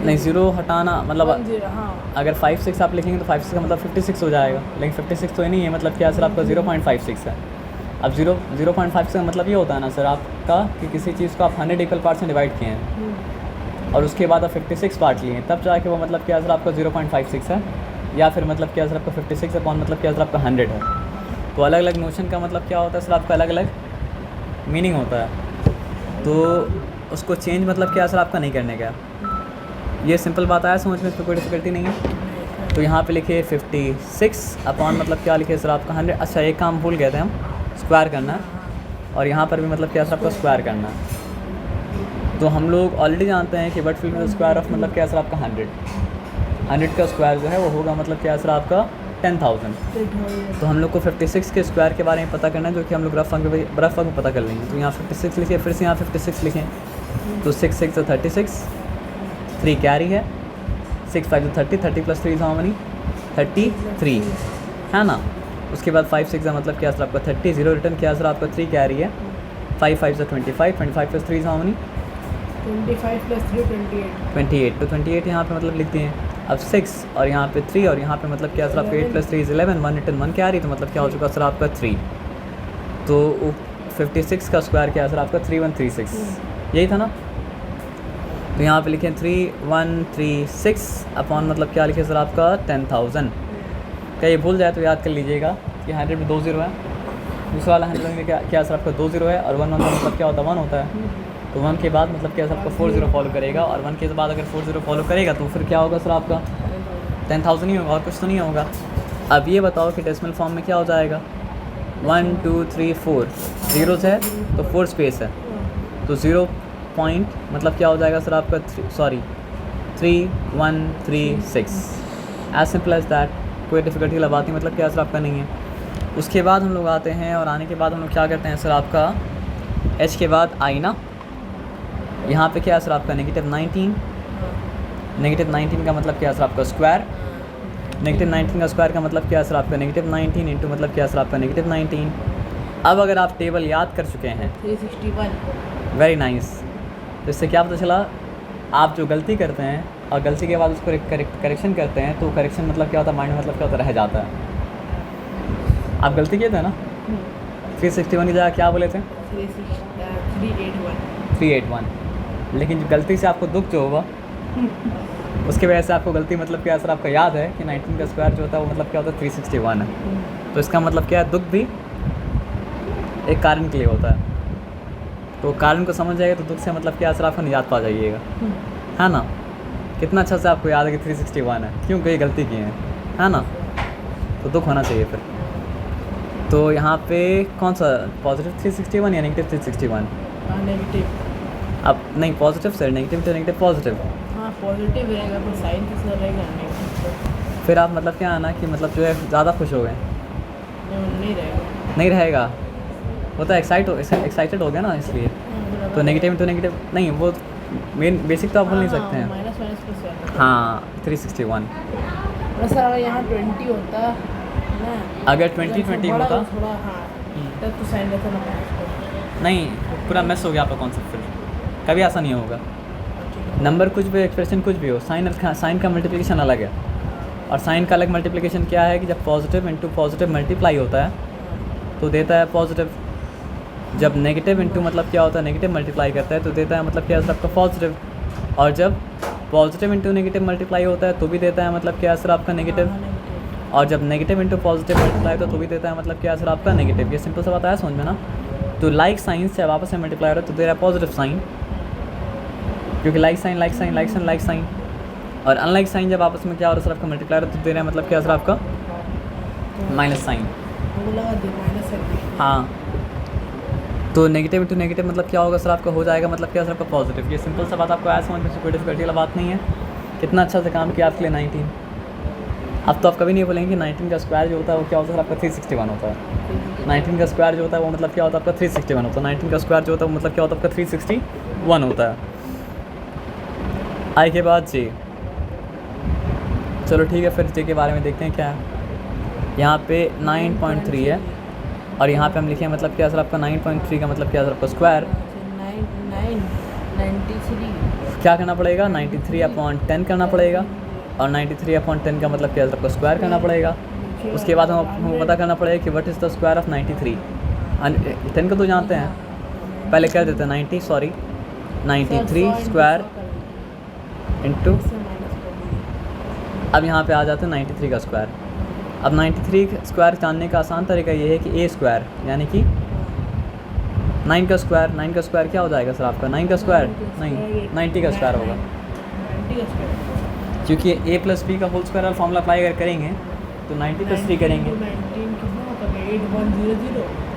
[SPEAKER 1] नहीं, ज़ीरो हटाना मतलब
[SPEAKER 2] हाँ
[SPEAKER 1] अगर 56 आप लिखेंगे तो 56 का मतलब 56 हो जाएगा, लेकिन 56 तो ये नहीं है, मतलब क्या सर आपका 0.56 है। अब 0.56 का मतलब ये होता है ना सर आपका कि किसी चीज़ को आप 100 इक्वल पार्ट्स में डिवाइड किए हैं और उसके बाद आप 56 पार्ट लिए हैं, तब जाके वो मतलब क्या सर आपका 0.56 है, या फिर मतलब क्या सर आपका 56 अपॉन मतलब क्या सर आपका 100 है। तो अलग अलग नोशन का मतलब क्या होता है सर आपका अलग अलग मीनिंग होता है, तो उसको चेंज मतलब क्या सर आपका नहीं करने का। ये सिंपल बात आया समझ में, इसमें कोई डिफिकल्टी नहीं है। तो यहाँ पे लिखे 56 अपॉन मतलब क्या लिखे सर आपका 100। अच्छा एक काम भूल गए थे हम, स्क्वायर करना है, और यहाँ पर भी मतलब क्या सर आपका स्क्वायर करना है। तो हम लोग ऑलरेडी जानते हैं कि बट फिल में स्क्वायर ऑफ मतलब क्या सर आपका 100 का स्क्वायर जो है वो होगा मतलब क्या सर आपका 10,000। तो हम लोग को 56 के स्क्वायर के बारे में पता करना है, जो कि हम लोग रफ वर्क में पता कर लेंगे। तो यहाँ 56 लिखे, फिर से यहाँ 56 लिखें, तो 6 6 तो 36, 3 कैरी है, 6 5 तो 30, 30 + 3 हाउ मनी 33 है ना। उसके बाद 5 6 का मतलब क्या सर आपका 30, 0 रिटर्न क्या सर आपका 3 कैरी है, 5 5 तो 25, 25 + 3 हाउ मनी
[SPEAKER 2] 25 + 3 28।
[SPEAKER 1] 28, तो 28 यहाँ पे मतलब लिखते हैं। अब 6 और यहाँ पे 3 और यहाँ पे मतलब क्या सर आपका 8 + 3 = 11, 1 रिटर्न 1 कैरी, तो मतलब क्या हो चुका सर आपका 3। तो 56 का स्क्वायर क्या है सर आपका 3136, यही था ना। तो यहाँ पे लिखें 3136 अपॉन मतलब क्या लिखे सर आपका 10,000। क्या ये भूल जाए तो याद कर लीजिएगा कि 100 में 2 0 है, दूसरा वाला 100 में क्या सर आपका 2 0 है, और 1 1 का मतलब क्या होता है 1 होता है। तो 1 के बाद मतलब क्या सर आपका 4 0 फॉलो करेगा, और 1 के बाद अगर 4 0 फॉलो करेगा तो फिर क्या होगा सर आपका 10,000 ही होगा, और कुछ तो नहीं होगा। अब ये बताओ कि डेसिमल फॉर्म में क्या हो जाएगा, 1 2 3 4 जीरोज़ है तो 4 स्पेस है, तो 0 पॉइंट मतलब क्या हो जाएगा सर आपका 3136। एज सिंपल एज दैट, कोई डिफ़िकल्टी वाला बात नहीं, मतलब क्या सर आपका नहीं है। उसके बाद हम लोग आते हैं, और आने के बाद हम लोग क्या करते हैं सर आपका h के बाद आई ना, यहाँ पे क्या है सर आपका -19, -19 का मतलब क्या है सर आपका स्क्वायर, -19 का स्क्वायर का मतलब क्या है सर आपका -19 इंटू मतलब क्या है सर आपका -19। अब अगर आप टेबल याद कर चुके हैं
[SPEAKER 2] 361।
[SPEAKER 1] वेरी नाइस, तो इससे क्या पता चला, आप जो गलती करते हैं और गलती के बाद उसको करेक्शन करते हैं, तो करेक्शन मतलब क्या होता है माइंड में मतलब क्या होता है रह जाता है। आप गलती किए थे ना, 361 की जगह क्या बोले थे 381, लेकिन गलती से आपको दुख जो होगा उसके वजह से आपको गलती मतलब क्या सर आपका याद है कि 19 का स्क्वायर जो होता है वो मतलब क्या होता है 361 है। तो इसका मतलब क्या है, दुख भी एक कारण के लिए होता है, तो कारण को समझ जाएगा तो दुख से मतलब क्या सर आपको निजात पा जाइएगा, है ना। कितना अच्छा से आपको याद है कि 361 है, क्यों कई गलती की है ना, तो दुख होना चाहिए फिर। तो यहाँ पे कौन सा पॉजिटिव 361 या नेगेटिव 361,
[SPEAKER 2] नेगेटिव।
[SPEAKER 1] अब नहीं पॉजिटिव से नेगेटिव तो नेगेटिव पॉजिटिव,
[SPEAKER 2] हाँ पॉजिटिव रहेगा पर साइन किसका रहेगा नेगेटिव,
[SPEAKER 1] फिर आप मतलब क्या आना कि मतलब जो है ज़्यादा खुश हो गए,
[SPEAKER 2] नहीं रहेगा।
[SPEAKER 1] नहीं रहेगा, वो तो एक्साइटेड हो गया ना, इसलिए। तो नेगेटिव तो नेगेटिव नहीं, वो मेन बेसिक तो आप भूल नहीं सकते हैं।
[SPEAKER 2] माइनस प्लस
[SPEAKER 1] हाँ 361,
[SPEAKER 2] सर अगर यहाँ 20 होता ना,
[SPEAKER 1] अगर 20 होता
[SPEAKER 2] थोड़ा हाँ तब तो साइन रहता ना माइनस।
[SPEAKER 1] नहीं, पूरा मिस हो गया आपका कॉन्सेप्ट, फिर कभी ऐसा नहीं होगा। नंबर कुछ भी, एक्सप्रेशन कुछ भी हो, साइन का मल्टीप्लिकेशन अलग है, और साइन का अलग मल्टीप्लिकेशन क्या है कि जब पॉजिटिव इंटू पॉजिटिव मल्टीप्लाई होता है तो देता है पॉजिटिव, जब नेगेटिव इंटू मतलब क्या होता है नेगेटिव मल्टीप्लाई करता है तो देता है मतलब क्या है सर आपका पॉजिटिव, और जब पॉजिटिव इंटू नेगेटिव मल्टीप्लाई होता है तो भी देता है मतलब क्या है सर आपका नेगेटिव, और जब नेगेटिव इंटू पॉजिटिव मल्टीप्लाई होता है तो भी देता है मतलब क्या है सर आपका नेगेटिव। ये सिंपल सा बात है, समझ में ना। तो लाइक साइन से अब आपस में मल्टीप्लाई हो रहा है तो दे रहा है पॉजिटिव साइन, क्योंकि like sign like sign like sign like sign, और अनलाइक साइन जब आपस में क्या हो रहा है सर आपका मल्टीप्लाई हो रहा है तो दे रहा है मतलब क्या सर आपका माइनस साइन। हाँ, तो नेगेटिव इंटू नेगेटिव मतलब क्या होगा सर आपका हो जाएगा मतलब क्या सर आपका पॉजिटिव। ये सिंपल सा बात आपको ऐसा समझ में, कोई डिफिकल्टी वाला बात नहीं है। कितना अच्छा से काम किया आपके लिए 19। अब तो आप कभी नहीं बोलेंगे कि 19 का स्क्वायर जो होता है वो क्या होता है सर आपका 361 होता है। 19 का स्क्वायर जो होता है वो मतलब क्या होता है आपका 361 होता है। 19 का स्क्वायर जो होता है वो मतलब क्या होता है आपका 361 होता है। आई के बाद जी, चलो ठीक है, फिर जे के बारे में देखते हैं क्या है। यहाँ पे 9.3 है, और यहाँ पे हम लिखे मतलब क्या सर आपका 9.3 का मतलब क्या सर आपका स्क्वायर
[SPEAKER 2] 93
[SPEAKER 1] क्या करना पड़ेगा 93/10 करना पड़ेगा, और 93/10 का मतलब क्या सर आपका स्क्वायर करना पड़ेगा। उसके बाद हम पता करना पड़ेगा कि what is the square of 93। 10 को तो जानते हैं, पहले कर देते हैं 93 स्क्वायर इंटू, अब यहाँ पे आ जाते हैं 93 का स्क्वायर। अब 93 स्क्वायर जानने का आसान तरीका ये है कि ए स्क्वायर यानी कि 9 का स्क्वायर। 9 का स्क्वायर क्या हो जाएगा सर आपका 9 का स्क्वायर नहीं 90 का स्क्वायर होगा, क्योंकि ए प्लस बी का होल स्क्वायर वाला फॉर्मूला अप्लाई अगर करेंगे तो 90 + 3 करेंगे।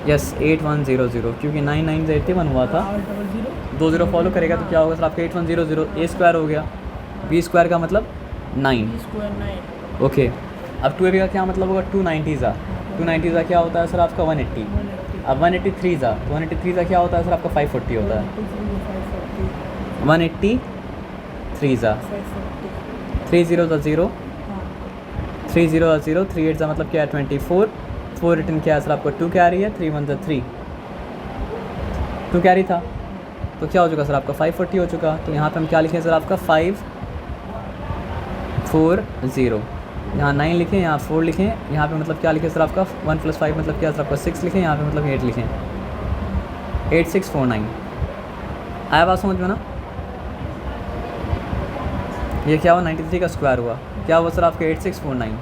[SPEAKER 1] यस 8100, क्योंकि 9 9 से 81 हुआ था, 2 0 फॉलो करेगा तो क्या होगा सर आपका 8100। ए स्क्वायर हो गया, बी स्क्वायर का मतलब 9। ओके, अब 2AB का क्या मतलब होगा, 290 ज़ा, 290 ज़ा क्या होता है सर आपका 180।
[SPEAKER 2] 180
[SPEAKER 1] अब 183 ज़ा, तो 183 ज़ा क्या होता है सर आपका 540 होता है। 183 ज़ा, 3 0 ज़ा 0, 3 0 ज़ा 0, 3 8 ज़ा मतलब क्या है 24, 4 रिटर्न क्या है सर आपको 2 कैरी है, 3 1 ज़ा 3, 2 कैरी था तो क्या हो चुका सर आपका 540 हो चुका। तो यहाँ पे हम क्या लिखें सर आपका 540, यहाँ 9 लिखें, यहाँ 4 लिखें, यहाँ पे मतलब क्या लिखें सर आपका 1 + 5 मतलब क्या सर आपका 6 लिखें, यहाँ पे मतलब 8 लिखें, 8649। आया बात समझ में ना। ये क्या हुआ 93 का स्क्वायर हुआ, क्या हुआ सर आपका 8649।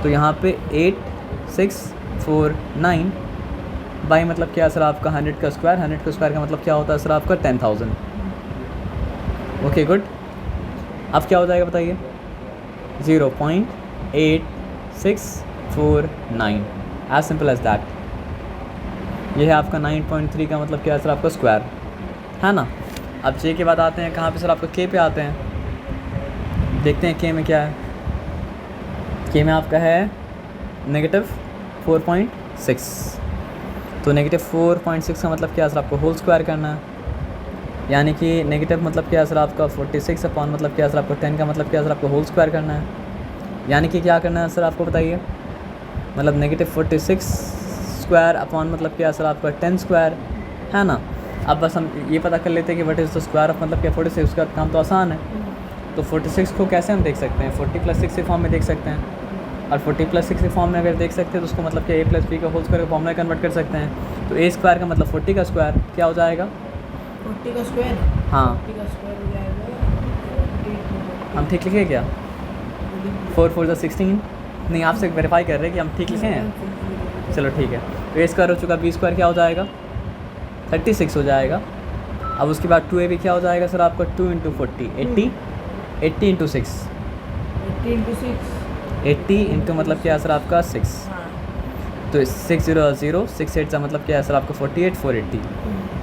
[SPEAKER 1] तो यहाँ पे 8649 बाई मतलब क्या है सर आपका 100 का स्क्वायर, 100 का स्क्वायर का मतलब क्या होता है सर आपका 10,000। Okay good. अब क्या हो जाएगा बताइए, 0.8649, एज सिंपल एज दैट। ये है आपका 9.3 का मतलब क्या है सर आपका स्क्वायर, है ना। अब जे के बाद आते हैं कहाँ पे सर आपका के पे आते हैं, देखते हैं के में क्या है। के में आपका है -4.6, तो -4.6 का मतलब क्या है सर आपको होल स्क्वायर करना है, यानी कि नेगेटिव मतलब क्या है सर आपका 46 अपॉन मतलब क्या है सर आपको 10 का मतलब क्या है सर आपको होल स्क्वायर करना है, यानी कि क्या करना है सर आपको बताइए, मतलब -46 स्क्वायर अपॉन मतलब क्या है सर आपका 10 स्क्वायर, है ना। अब बस हम ये पता कर लेते हैं कि what is the square of मतलब क्या 46, का काम तो आसान है। तो 46 को कैसे हम देख सकते हैं, 40 + 6 के फॉर्म में देख सकते हैं, और 40 + 6 के फॉर्म में अगर देख सकते हैं तो उसको मतलब क्या a + b का होल स्क्वायर का फॉर्म में कन्वर्ट कर सकते हैं। तो a स्क्वायर का मतलब 40 का स्क्वायर क्या हो जाएगा,
[SPEAKER 2] 40 का स्क्वायर,
[SPEAKER 1] हाँ
[SPEAKER 2] 40 का स्क्वायर हो जाएगा
[SPEAKER 1] हम ठीक लिखे क्या, 4 4 16, नहीं आपसे वेरीफाई कर रहे हैं कि हम ठीक लिखे हैं, चलो ठीक है। तो a स्क्वायर हो चुका, b स्क्वायर क्या हो जाएगा 36 हो जाएगा। अब उसके बाद 2ab क्या हो जाएगा सर आपका 2 × 40, 80, 80 × 6,
[SPEAKER 2] 80 × 6,
[SPEAKER 1] 80 इंटू मतलब क्या है सर आपका 6,
[SPEAKER 2] हाँ
[SPEAKER 1] तो 6 0 0, 6 8 का मतलब क्या है सर आपका 48, 480।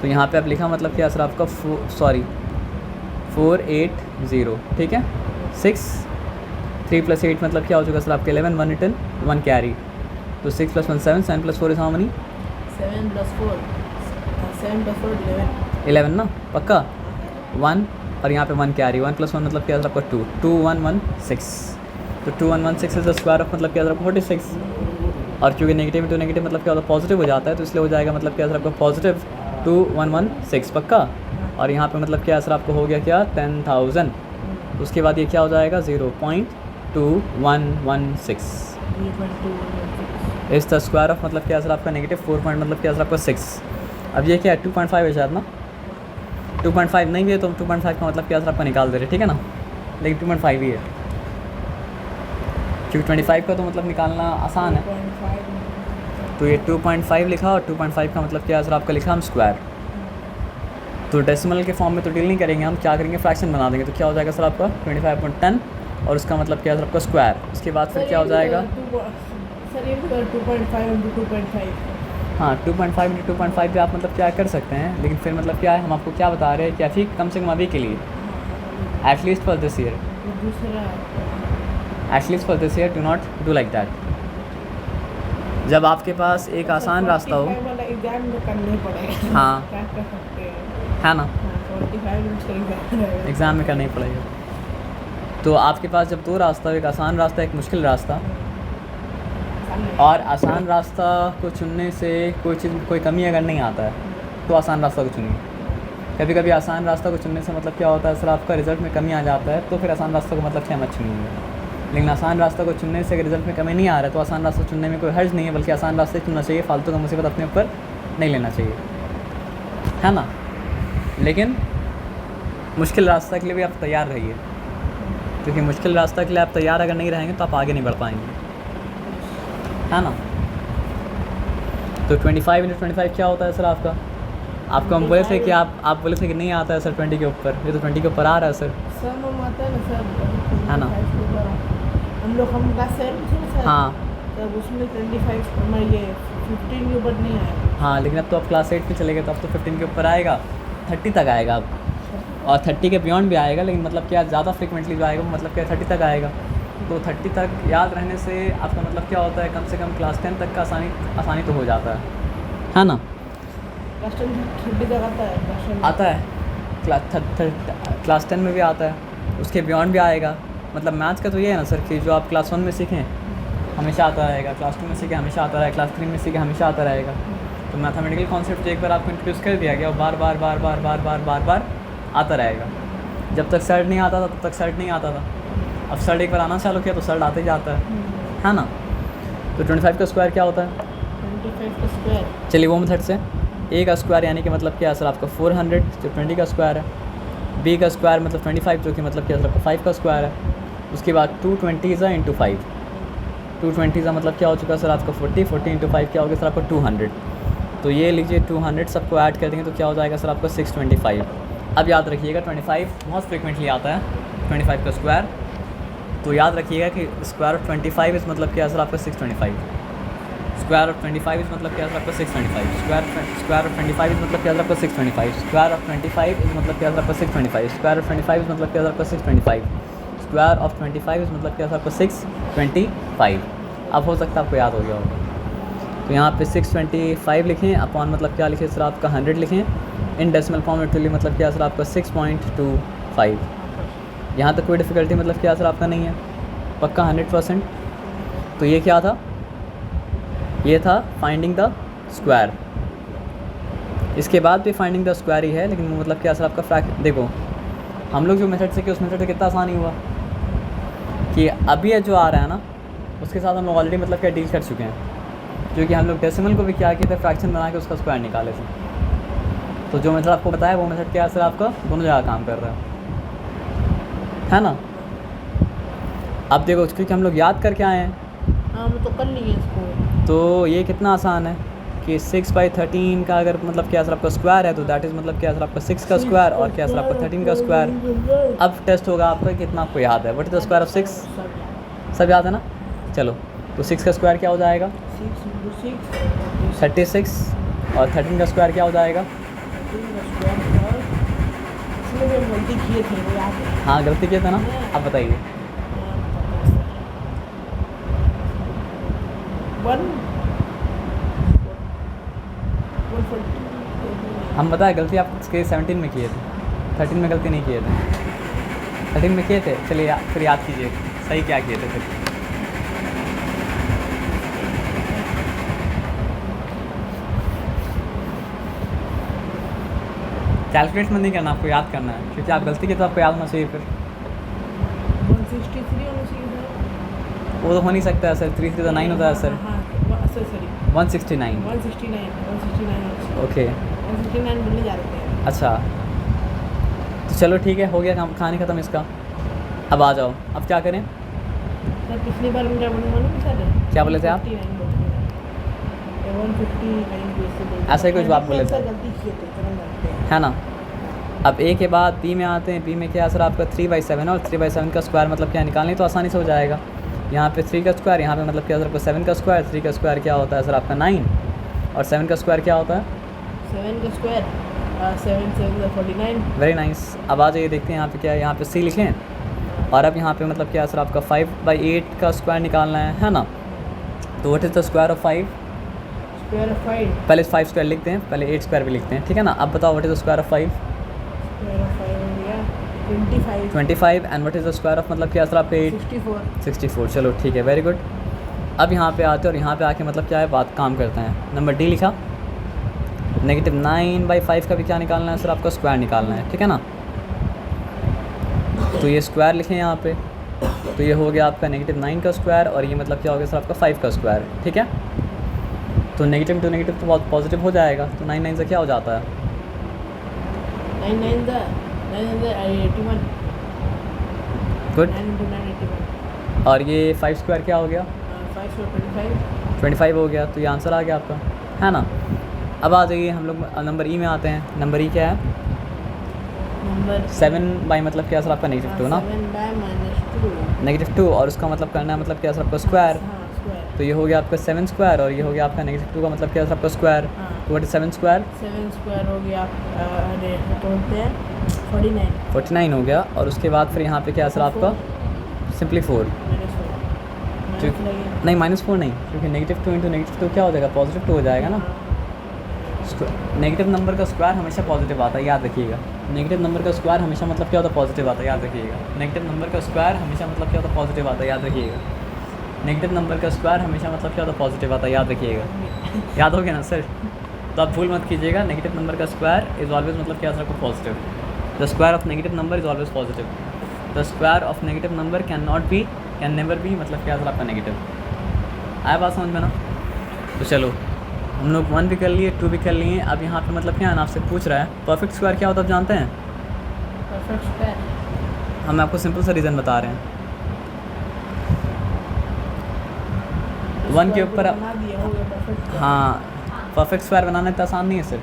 [SPEAKER 1] तो यहाँ पे आप लिखा मतलब क्या है सर आपका 480, ठीक है। 6 3 + 8 मतलब क्या हो चुका सर आपका 11, 1 रिटर्न 1 कैरी, तो 6 + 1 7, 7 + 4 इज हाउ मनी
[SPEAKER 2] 7 + 4, 7 + 4
[SPEAKER 1] 11 ना पक्का 1, और यहाँ पे 1 कैरी, 1 + 1 मतलब क्या है सर आपका 2, 2 1 1 6, तो 2 1 1 6 इज द स्क्वायर ऑफ मतलब क्या है सर आपका 46, और क्योंकि नेगेटिव इंटू नेगेटिव मतलब क्या होता है पॉजिटिव हो जाता है, तो इसलिए हो जाएगा मतलब क्या है सर आपका पॉजिटिव 2 1 1 6 पक्का, और यहाँ पे मतलब क्या है सर आपको हो गया क्या 10,000। उसके बाद ये क्या हो जाएगा 0.2116 इस द स्क्वायर ऑफ मतलब क्या है सर आपका -4 पॉइंट मतलब क्या है सर आपका 6। अब ये क्या है 2.5 है शायद ना, 2.5 नहीं भी है तो 2.5 का मतलब क्या सर आपका निकाल दे रहे, ठीक है ना, लेकिन 2.5 ही है क्योंकि 25 का तो मतलब निकालना आसान है। तो ये 2.5 लिखा, और 2.5 का मतलब क्या है सर आपका लिखा हम स्क्वायर। तो डेसिमल के फॉर्म में तो डील नहीं करेंगे, हम क्या करेंगे फ्रैक्शन बना देंगे। तो क्या हो जाएगा सर आपका 25.10, और उसका मतलब क्या है सर आपका स्क्वायर। उसके बाद फिर क्या हो जाएगा
[SPEAKER 2] सर ये 2.5 × 2.5,
[SPEAKER 1] हाँ 2.5 × 2.5 पे आप मतलब क्या कर सकते हैं, लेकिन फिर मतलब क्या है हम आपको क्या बता रहे हैं कि अभी कम से कम अभी के लिए एटलीस्ट फॉर दिस ईयर,
[SPEAKER 2] दूसरा
[SPEAKER 1] at least for this year do not do like that. जब आपके पास एक आसान रास्ता हो,
[SPEAKER 2] 45 वाला एग्जाम में करना ही पड़ेगा,
[SPEAKER 1] हाँ
[SPEAKER 2] क्या कर सकते हैं,
[SPEAKER 1] है ना,
[SPEAKER 2] 45 मिनट का एग्जाम रहेगा,
[SPEAKER 1] एग्ज़ाम में करना ही पड़ेगा। तो आपके पास जब दो रास्ता हो, एक आसान रास्ता एक मुश्किल रास्ता, और आसान रास्ता को चुनने से कोई कमी अगर नहीं आता है तो आसान रास्ता को चुनिए। कभी कभी आसान रास्ता को चुनने से मतलब क्या होता है सर आपका रिज़ल्ट में कमी आ जाता है, तो फिर आसान रास्ता को मतलब क्या मत चुनिए। लेकिन आसान रास्ता को चुनने से अगर रिज़ल्ट में कमी नहीं आ रहा है तो आसान रास्ता चुनने में कोई हर्ज नहीं है, बल्कि आसान रास्ते चुनना चाहिए, फालतू का मुसीबत अपने ऊपर नहीं लेना चाहिए, है ना। लेकिन मुश्किल रास्ता के लिए भी आप तैयार रहिए, क्योंकि मुश्किल रास्ता के लिए आप तैयार अगर नहीं रहेंगे तो आप आगे नहीं बढ़ पाएंगे, है ना। तो 25 × 25 क्या होता है सर आपका, आपको हम बोले थे कि आप बोले थे कि नहीं आता है सर 20 के ऊपर, ये तो 20 के ऊपर आ रहा है सर,
[SPEAKER 2] सर हम आता है ना सर,
[SPEAKER 1] है ना।
[SPEAKER 2] हम क्लास 7 थे ना सर,
[SPEAKER 1] हाँ
[SPEAKER 2] तब उसमें 25 हमारे ये 15 के ऊपर नहीं आया।
[SPEAKER 1] हाँ, लेकिन अब तो आप क्लास 8 पे चले गए तो अब तो 15 के ऊपर आएगा, 30 तक आएगा अब, और 30 के बियॉन्ड भी आएगा, लेकिन मतलब क्या ज़्यादा फ्रिक्वेंटली जो आएगा वो मतलब क्या 30 तक आएगा। तो 30 तक याद रहने से आपका मतलब क्या होता है, कम से कम क्लास 10 तक का आसानी तो हो जाता है ना।
[SPEAKER 2] क्लास 10 तक आता है,
[SPEAKER 1] आता है क्लास 10 में भी आता है, उसके बियॉन्ड भी आएगा। मतलब मैथ्स का तो ये है ना सर कि जो आप क्लास 1 में सीखें हमेशा आता रहेगा, क्लास 2 में सीखें हमेशा आता रहेगा, क्लास 3 में सीखें हमेशा आता रहेगा। तो मैथमेटिकल कॉन्सेप्ट एक बार आपको इंट्रोड्यूस कर दिया गया, बार बार आता रहेगा। जब तक सर्ट नहीं आता था तब तक सर्ट नहीं आता था, अब सर्ट एक बार आना चालू किया तो सर्ट आते ही जाता है ना। तो 25 का स्क्वायर क्या होता है?
[SPEAKER 2] 25 का स्क्वायर,
[SPEAKER 1] चलिए वो मेथड से ए का स्क्वायर यानी कि मतलब क्या है सर आपका 400 जो 20 का स्क्वायर है, बी का स्क्वायर मतलब 25 जो कि मतलब क्या सर आपका 5 का स्क्वायर है। उसके बाद 220 इंटू 5, 220 मतलब क्या हो चुका है सर आपका 40 इंटू 5 क्या हो गया सर आपका 200। तो ये लीजिए 200 सबको ऐड कर देंगे तो क्या हो जाएगा सर आपका 625। अब याद रखिएगा 25 बहुत फ्रिक्वेंटली आता है 25 का स्क्वायर, तो याद रखिएगा कि स्क्वायर ऑफ 25 इस मतलब क्या है सर आपका 625, स्क्वायर ऑफ 25 इस मतलब क्या है सर आपका 625, स्क्वायर ऑफ 25 इस मतलब क्या है सर आपका 625, स्क्वायर ऑफ 25 इस मतलब क्या है सर आपका 625, स्क्वायर ऑफ 25 इस मतलब क्या है सर आपका 625, स्क्वायर ऑफ 25 इस मतलब क्या है सर आपका 625। अब हो सकता है आपको याद हो गया होगा। तो यहाँ पे 625 लिखें अपॉन मतलब क्या लिखें सर आपका 100 लिखें, इन डेसिमल फॉर्म में टू मतलब क्या है सर आपका 6.25। यहाँ तक कोई डिफ़िकल्टी मतलब क्या सर आपका नहीं है, पक्का 100%। तो ये क्या था, ये था फाइंडिंग द स्क्वायर। इसके बाद भी फाइंडिंग द स्क्वायर ही है, लेकिन मतलब क्या सर आपका फ्रैक्शन। देखो हम लोग जो मेथड से किए उस मेथड से कितना आसानी हुआ कि अभी ये जो आ रहा है ना उसके साथ हम लोग ऑलरेडी मतलब क्या डील कर चुके हैं, जो कि हम लोग डेसिमल को भी क्या किए थे, फ्रैक्शन बना के उसका स्क्वायर निकाले थे। तो जो मेथड आपको बताया वो मेथड क्या है सर आपका दोनों जगह काम कर रहा है ना। अब देखो क्योंकि हम लोग याद करके आए हैं,
[SPEAKER 2] हाँ मैं तो कर लिए इसको।
[SPEAKER 1] तो ये कितना आसान है कि 6/13 का अगर मतलब क्या सर आपका स्क्वायर है तो दैट इज़ मतलब क्या सर आपका 6 का स्क्वायर और क्या सर आपका 13 का स्क्वायर। अब टेस्ट होगा आपका कितना आपको याद है, what is the square of 6, सब याद है ना। चलो तो 6 का स्क्वायर क्या हो जाएगा 36 और 13 का स्क्वायर क्या हो जाएगा।
[SPEAKER 2] गलती किए थे वो याद है।
[SPEAKER 1] हाँ गलती किया था ना, अब बताइए।
[SPEAKER 2] 140
[SPEAKER 1] हम बताए गलती आप इसके 17 में किए थे, 13 में गलती नहीं किए थे, 13 में किए थे। चलिए फिर याद कीजिए सही क्या किए थे फिर। कैलकुलेट में नहीं करना, आपको याद करना है, क्योंकि आप गलती की तो आपको याद होना चाहिए फिर।
[SPEAKER 2] 163 होना चाहिए था।
[SPEAKER 1] वो तो हो नहीं सकता है सर, 3 3 तो 9 होता है सर।
[SPEAKER 2] सॉरी
[SPEAKER 1] 169
[SPEAKER 2] 169
[SPEAKER 1] ओके
[SPEAKER 2] 169 बोलने जा रहे थे।
[SPEAKER 1] अच्छा तो चलो ठीक है, हो गया काम, कहानी ख़त्म इसका। अब आ जाओ, अब क्या करें।
[SPEAKER 2] सर पिछली बार मैं क्या बोलूँ मालूम सर,
[SPEAKER 1] क्या बोले थे आप?
[SPEAKER 2] 159
[SPEAKER 1] ऐसा ही कुछ बात बोले थे।
[SPEAKER 2] गलती किए थे तुरंत जानते हैं।
[SPEAKER 1] है ना। अब ए के बाद बी में आते हैं, बी में क्या सर आपका 3/7 और 3/7 का स्क्वायर मतलब क्या निकालनी तो आसानी से हो जाएगा। यहाँ पे 3 का स्क्वायर, यहाँ पे मतलब क्या सर आपका 7 का स्क्वायर, 3 का स्क्वायर क्या होता है सर आपका 9 और 7 का स्क्वायर क्या होता है
[SPEAKER 2] 7 का स्क्वायर 7 7 49।
[SPEAKER 1] Very nice. अब आ जाइए देखते हैं यहाँ पे क्या है, यहाँ पे सी लिखें और अब यहाँ पे मतलब क्या सर आपका 5/8 का स्क्वायर निकालना है ना। तो what is the square of 5,
[SPEAKER 2] square of 5
[SPEAKER 1] पहले 5 स्क्वायर लिखते हैं, पहले 8 स्क्वायर भी लिखते हैं, ठीक है ना। अब बताओ what is the square of 5,
[SPEAKER 2] square of 5 हो गया
[SPEAKER 1] 25 and what is the square of मतलब क्या सर आपका 8 64। चलो ठीक है वेरी गुड। अब यहाँ पे आते हैं और यहाँ पे आके मतलब क्या है बात काम करते हैं। नंबर डी लिखा, -9/5 का भी क्या निकालना है सर आपका स्क्वायर निकालना है, ठीक है ना। तो ये स्क्वायर लिखें यहाँ पे, तो ये हो गया आपका -9 का स्क्वायर और ये मतलब क्या हो गया सर आपका 5 का स्क्वायर, ठीक है। तो नेगेटिव टू नेगेटिव तो बहुत पॉजिटिव हो जाएगा, तो 9 9 से क्या हो जाता है
[SPEAKER 2] 9 9 द 81
[SPEAKER 1] गुड।
[SPEAKER 2] 9 into 9 81
[SPEAKER 1] और ये 5 स्क्वायर क्या हो गया
[SPEAKER 2] 5 for 25
[SPEAKER 1] 25 हो गया, तो ये आंसर आ गया आपका, है ना। अब आ जाइए हम लोग नंबर ई में आते हैं। नंबर ई क्या है
[SPEAKER 2] नंबर
[SPEAKER 1] 7 मतलब क्या सर आपका -2 ना,
[SPEAKER 2] 7/-2
[SPEAKER 1] -2 और उसका मतलब करना है मतलब क्या सर आपका स्क्वायर।
[SPEAKER 2] हाँ स्क्वायर
[SPEAKER 1] तो ये हो गया आपका 7 स्क्वायर और ये हो गया आपका -2 का मतलब क्या सर आपका स्क्वायर।
[SPEAKER 2] हाँ
[SPEAKER 1] तो व्हाट इज 7 स्क्वायर
[SPEAKER 2] 7 स्क्वायर हो गया अरे तो बोलते हैं 49
[SPEAKER 1] 49 हो गया और उसके बाद फिर यहाँ पे क्या सर आपका सिंपली 4। नहीं -4 नहीं, क्योंकि -2 इंटू -2 क्या हो जाएगा, +2 हो जाएगा ना। नेगेटिव नंबर का स्क्वायर हमेशा पॉजिटिव आता है, याद रखिएगा। नेगेटिव नंबर का स्क्वायर हमेशा मतलब क्या होता है, पॉजिटिव आता है, याद रखिएगा। नेगेटिव नंबर का स्क्वायर हमेशा मतलब क्या होता है, पॉजिटिव आता है, याद रखिएगा। नेगेटिव नंबर का स्क्वायर हमेशा मतलब क्या होता है, पॉजिटिव आता है, याद रखिएगा। याद हो गया ना सर? तो आप भूल मत कीजिएगा, नेगेटिव नंबर का स्क्वायर इज ऑलवेज मतलब क्या आपको positive. The square of negative number is always positive. The square of negative number can never be मतलब क्या आपका नेगेटिव। आया बात समझ में ना? तो चलो हम लोग 1 भी कर लिए, 2 भी कर लिए। अब यहाँ पे मतलब क्या है ना, आपसे पूछ रहा है परफेक्ट स्क्वायर क्या होता है, आप जानते हैं?
[SPEAKER 2] परफेक्ट स्क्वायर
[SPEAKER 1] हम आपको सिंपल सा रीज़न बता रहे हैं। 1 के ऊपर
[SPEAKER 2] बना दिया होगा परफेक्ट।
[SPEAKER 1] हाँ, परफेक्ट स्क्वायर बनाना इतना आसान नहीं है सर।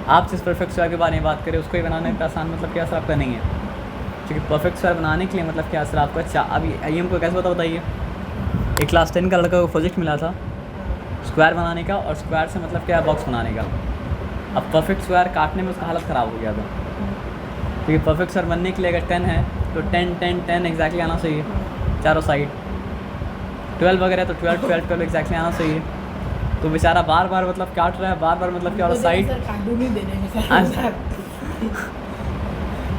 [SPEAKER 1] आप जिस परफेक्ट स्क्वायर के बारे में बात करें उसको ही बनाना इतना आसान मतलब क्या असर आपका नहीं है, क्योंकि परफेक्ट स्क्वायर बनाने के लिए मतलब क्या असर आपका अभी आइए हमको कैसे बताइए। एक क्लास 10 का लड़का को प्रोजेक्ट मिला था स्क्वायर बनाने का, और स्क्वायर से मतलब क्या बॉक्स बनाने का। अब परफेक्ट स्क्वायर काटने में उसका हालत ख़राब हो गया था, क्योंकि परफेक्ट स्क्वायर बनने के लिए अगर 10 है तो 10 10 10 एग्जैक्टली आना चाहिए चारों साइड। 12 वगैरह तो 12 12 12 एग्जैक्टली आना चाहिए। तो बेचारा बार बार मतलब काट रहा है, बार बार मतलब क्या हो रहा है साइड,
[SPEAKER 2] कार्टून ही देने में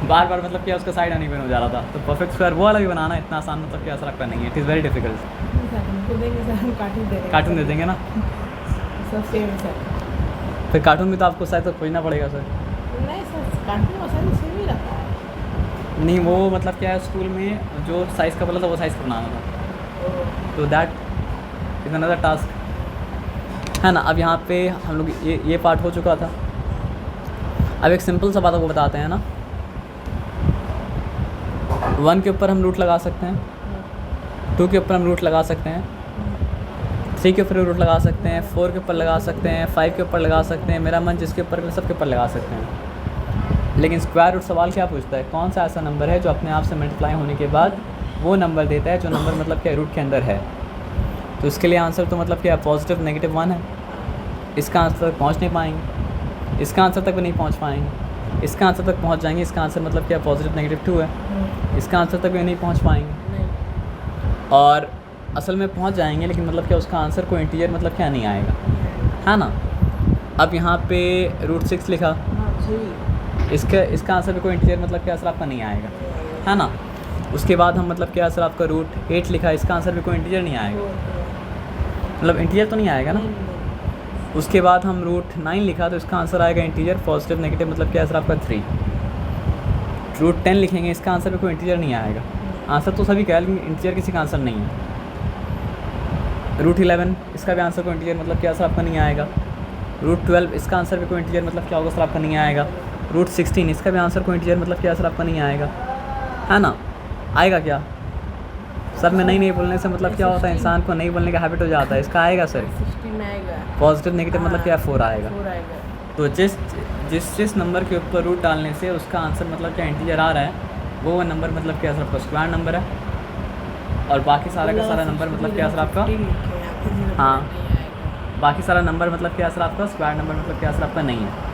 [SPEAKER 1] बार बार मतलब क्या उसका साइड अनइवन हो जा रहा था। तो परफेक्ट स्क्वायर वो वाला भी बनाना इतना आसान मतलब क्या असर आपका नहीं है, it is very difficult. Cartoon दे देंगे ना,
[SPEAKER 2] सब सेम है सर।
[SPEAKER 1] फिर कार्टून में तो आपको शायद तो खोजना पड़ेगा सर।
[SPEAKER 2] नहीं सर, कार्टून आसानी सेम ही रहता है।
[SPEAKER 1] नहीं, वो मतलब क्या है स्कूल में जो साइज़ का बोला था वो साइज़ का बनाना था, तो दैट इज़ अनदर टास्क है ना। अब यहाँ पे हम लोग ये पार्ट हो चुका था। अब एक सिंपल सा बात आपको बताते हैं ना। 1 के ऊपर हम रूट लगा सकते हैं, 2 के ऊपर हम रूट लगा सकते हैं, 3 के ऊपर रूट लगा सकते हैं, 4 के ऊपर लगा सकते हैं, 5 के ऊपर लगा सकते हैं। मेरा मन जिसके ऊपर सब के ऊपर लगा सकते हैं। लेकिन स्क्वायर रूट सवाल क्या पूछता है, कौन सा ऐसा नंबर है जो अपने आप से मल्टीप्लाई होने के बाद वो नंबर देता है जो नंबर मतलब क्या रूट के अंदर है। तो इसके लिए आंसर तो मतलब क्या पॉजिटिव -1 है। इसका आंसर तक पहुँच नहीं पाएंगे, इसका आंसर तक भी नहीं पहुँच पाएंगे, इसका आंसर तक पहुँच जाएंगे, इसका आंसर मतलब क्या पॉजिटिव -2 है, इसका आंसर तक भी नहीं पहुँच पाएंगे। और असल में पहुँच जाएंगे लेकिन मतलब क्या उसका आंसर कोई इंटीजर मतलब क्या नहीं आएगा, है ना। अब यहाँ पे √6 लिखा, इसका आंसर भी कोई इंटीजर मतलब क्या आंसर आपका नहीं आएगा, है ना। उसके बाद हम मतलब क्या आंसर आपका √8 लिखा, इसका आंसर भी कोई इंटीजर नहीं आएगा, मतलब इंटीजर तो नहीं आएगा ना। उसके बाद हम √9 लिखा तो इसका आंसर आएगा इंटीजर, पॉजिटिव नेगेटिव मतलब क्या आंसर आपका 3। √10 लिखेंगे, इसका आंसर भी कोई इंटीजर नहीं आएगा। आंसर तो सभी का है लेकिन इंटीजर किसी का आंसर नहीं है। √11 इसका भी आंसर कोई इंटीजर मतलब क्या आंसर आपका नहीं आएगा। √12 इसका आंसर भी कोई इंटीजर मतलब क्या होगा सर आपका नहीं आएगा। √16 इसका भी आंसर कोई इंटीजर मतलब क्या आंसर आपका नहीं आएगा, है ना। आएगा क्या सर? मैं नहीं बोलने से मतलब क्या होता है, इंसान को नहीं बोलने का हैबिट हो जाता है। इसका आएगा सर
[SPEAKER 2] 16 में आएगा,
[SPEAKER 1] पॉजिटिव नेगेटिव मतलब क्या 4 आएगा।
[SPEAKER 2] 4 आएगा।
[SPEAKER 1] तो जिस नंबर के ऊपर रूट डालने से उसका आंसर मतलब क्या इंटीजर आ रहा है वो नंबर मतलब क्या सर आपका स्क्वायर नंबर है, और बाकी सारा का सारा नंबर मतलब क्या सर आपका, हाँ बाकी सारा नंबर मतलब क्या सर आपका स्क्वायर नंबर मतलब क्या सर आपका नहीं है।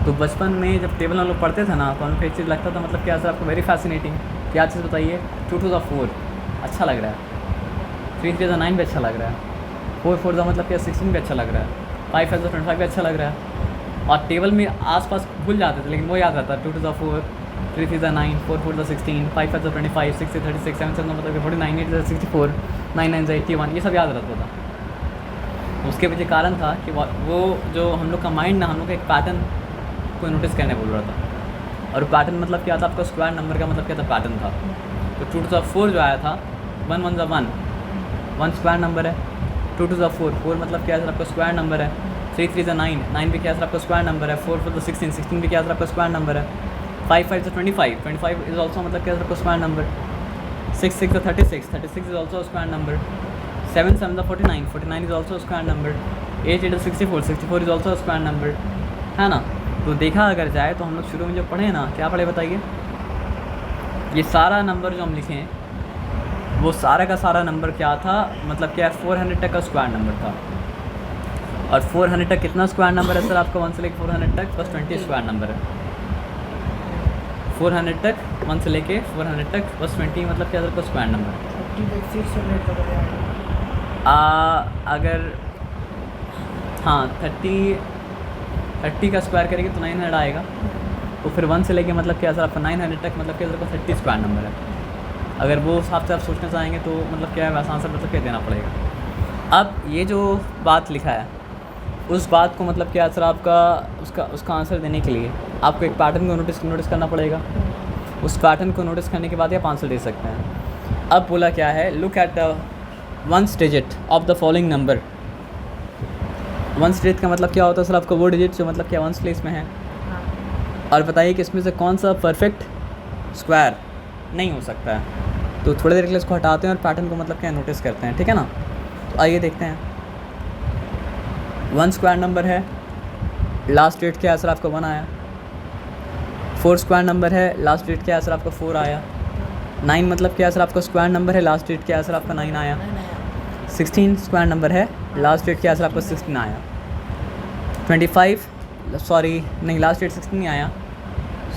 [SPEAKER 1] तो बचपन में जब टेबल हम लोग पढ़ते थे ना तो हमको एक चीज़ लगता था मतलब क्या सर आपको वेरी फैसिनेटिंग। क्या चीज़ बताइए? 2 2 4 अच्छा लग रहा है, 3 3 9 भी अच्छा लग रहा है, 4 4 मतलब क्या 16 भी अच्छा लग रहा है, 5 5 25 भी अच्छा लग रहा है। और टेबल में आसपास भूल जाते थे लेकिन वो याद रहता है 2 2 4 3 3 9 4 4 16 5 5 25 6 36 7 7 मतलब 49 8 64 9 9 81 ये सब याद रहता था। उसके पीछे कारण था कि वो जो हम लोग का माइंड ना हम लोग का एक पैटर्न को नोटिस करने बोल रहा था, और पैटर्न मतलब क्या था आपका स्क्वायर नंबर का मतलब क्या था पैटर्न था। तो 2 2 4 जो आया था 1 1 1 स्क्वायर नंबर है, 2 2 4 4 मतलब क्या है आपका स्क्वायर नंबर है, 3 3 9 9 भी क्या है आपका स्क्वायर नंबर है, 4 4 16 16 भी क्या है आपका स्क्वायर नंबर है, 5 5 25 25 इज ऑल्सो मतलब क्या है आपका square number, 6 6 36 36 is also square number, 7 7 49 49 is also square number, 8 8 64 64 is also square number, है ना। तो देखा अगर जाए तो हम लोग शुरू में जो पढ़े ना, क्या पढ़े बताइए? ये सारा नंबर जो हम लिखे हैं वो सारा का सारा नंबर क्या था मतलब क्या है 400 तक का स्क्वायर नंबर था। और 400 तक कितना स्क्वायर नंबर है सर आपका? 1 से लेकर 400 तक +20 स्क्वायर नंबर है। 400 तक, 1 से लेके 400 तक बस 20 मतलब क्या आपका स्क्वायर नंबर।
[SPEAKER 2] 30 तक 600 तक हो जाएगा।
[SPEAKER 1] अगर हाँ 30 का स्क्वायर करेंगे तो 900 आएगा। तो फिर 1 से लेके मतलब क्या सर आपका 900 तक मतलब क्या आपका 30 स्क्वायर नंबर है। अगर वो हिसाब से आप सोचना चाहेंगे तो मतलब क्या है वैसा आंसर मतलब क्या देना पड़ेगा। अब ये जो बात लिखा है उस बात को मतलब क्या सर आपका उसका आंसर देने के लिए आपको एक पैटर्न को नोटिस करना पड़ेगा। उस पैटर्न को नोटिस करने के बाद आप आंसर दे सकते हैं। अब बोला क्या है, look at the 1st digit of the following number. 1st digit का मतलब क्या होता है सर आपका वो डिजिट जो मतलब क्या 1st प्लेस में है।
[SPEAKER 2] हाँ।
[SPEAKER 1] और बताइए कि इसमें से कौन सा परफेक्ट स्क्वायर नहीं हो सकता है। तो थोड़ी देर के लिए इसको हटाते हैं और पैटर्न को मतलब क्या नोटिस करते हैं, ठीक है ना। तो आइए देखते हैं। 1 स्क्वायर नंबर है, लास्ट डिजिट क्या है सर आपका 1 आया। 4 स्क्वायर नंबर है, लास्ट डिजिट क्या है सर आपका 4 आया। 9 मतलब क्या है सर आपका स्क्वायर नंबर है, लास्ट डिजिट क्या है सर आपका 9 आया। 16 स्क्वायर नंबर है, लास्ट डिजिट क्या है सर आपका 16 आया। 25 सॉरी नहीं लास्ट डिजिट 16 नहीं आया,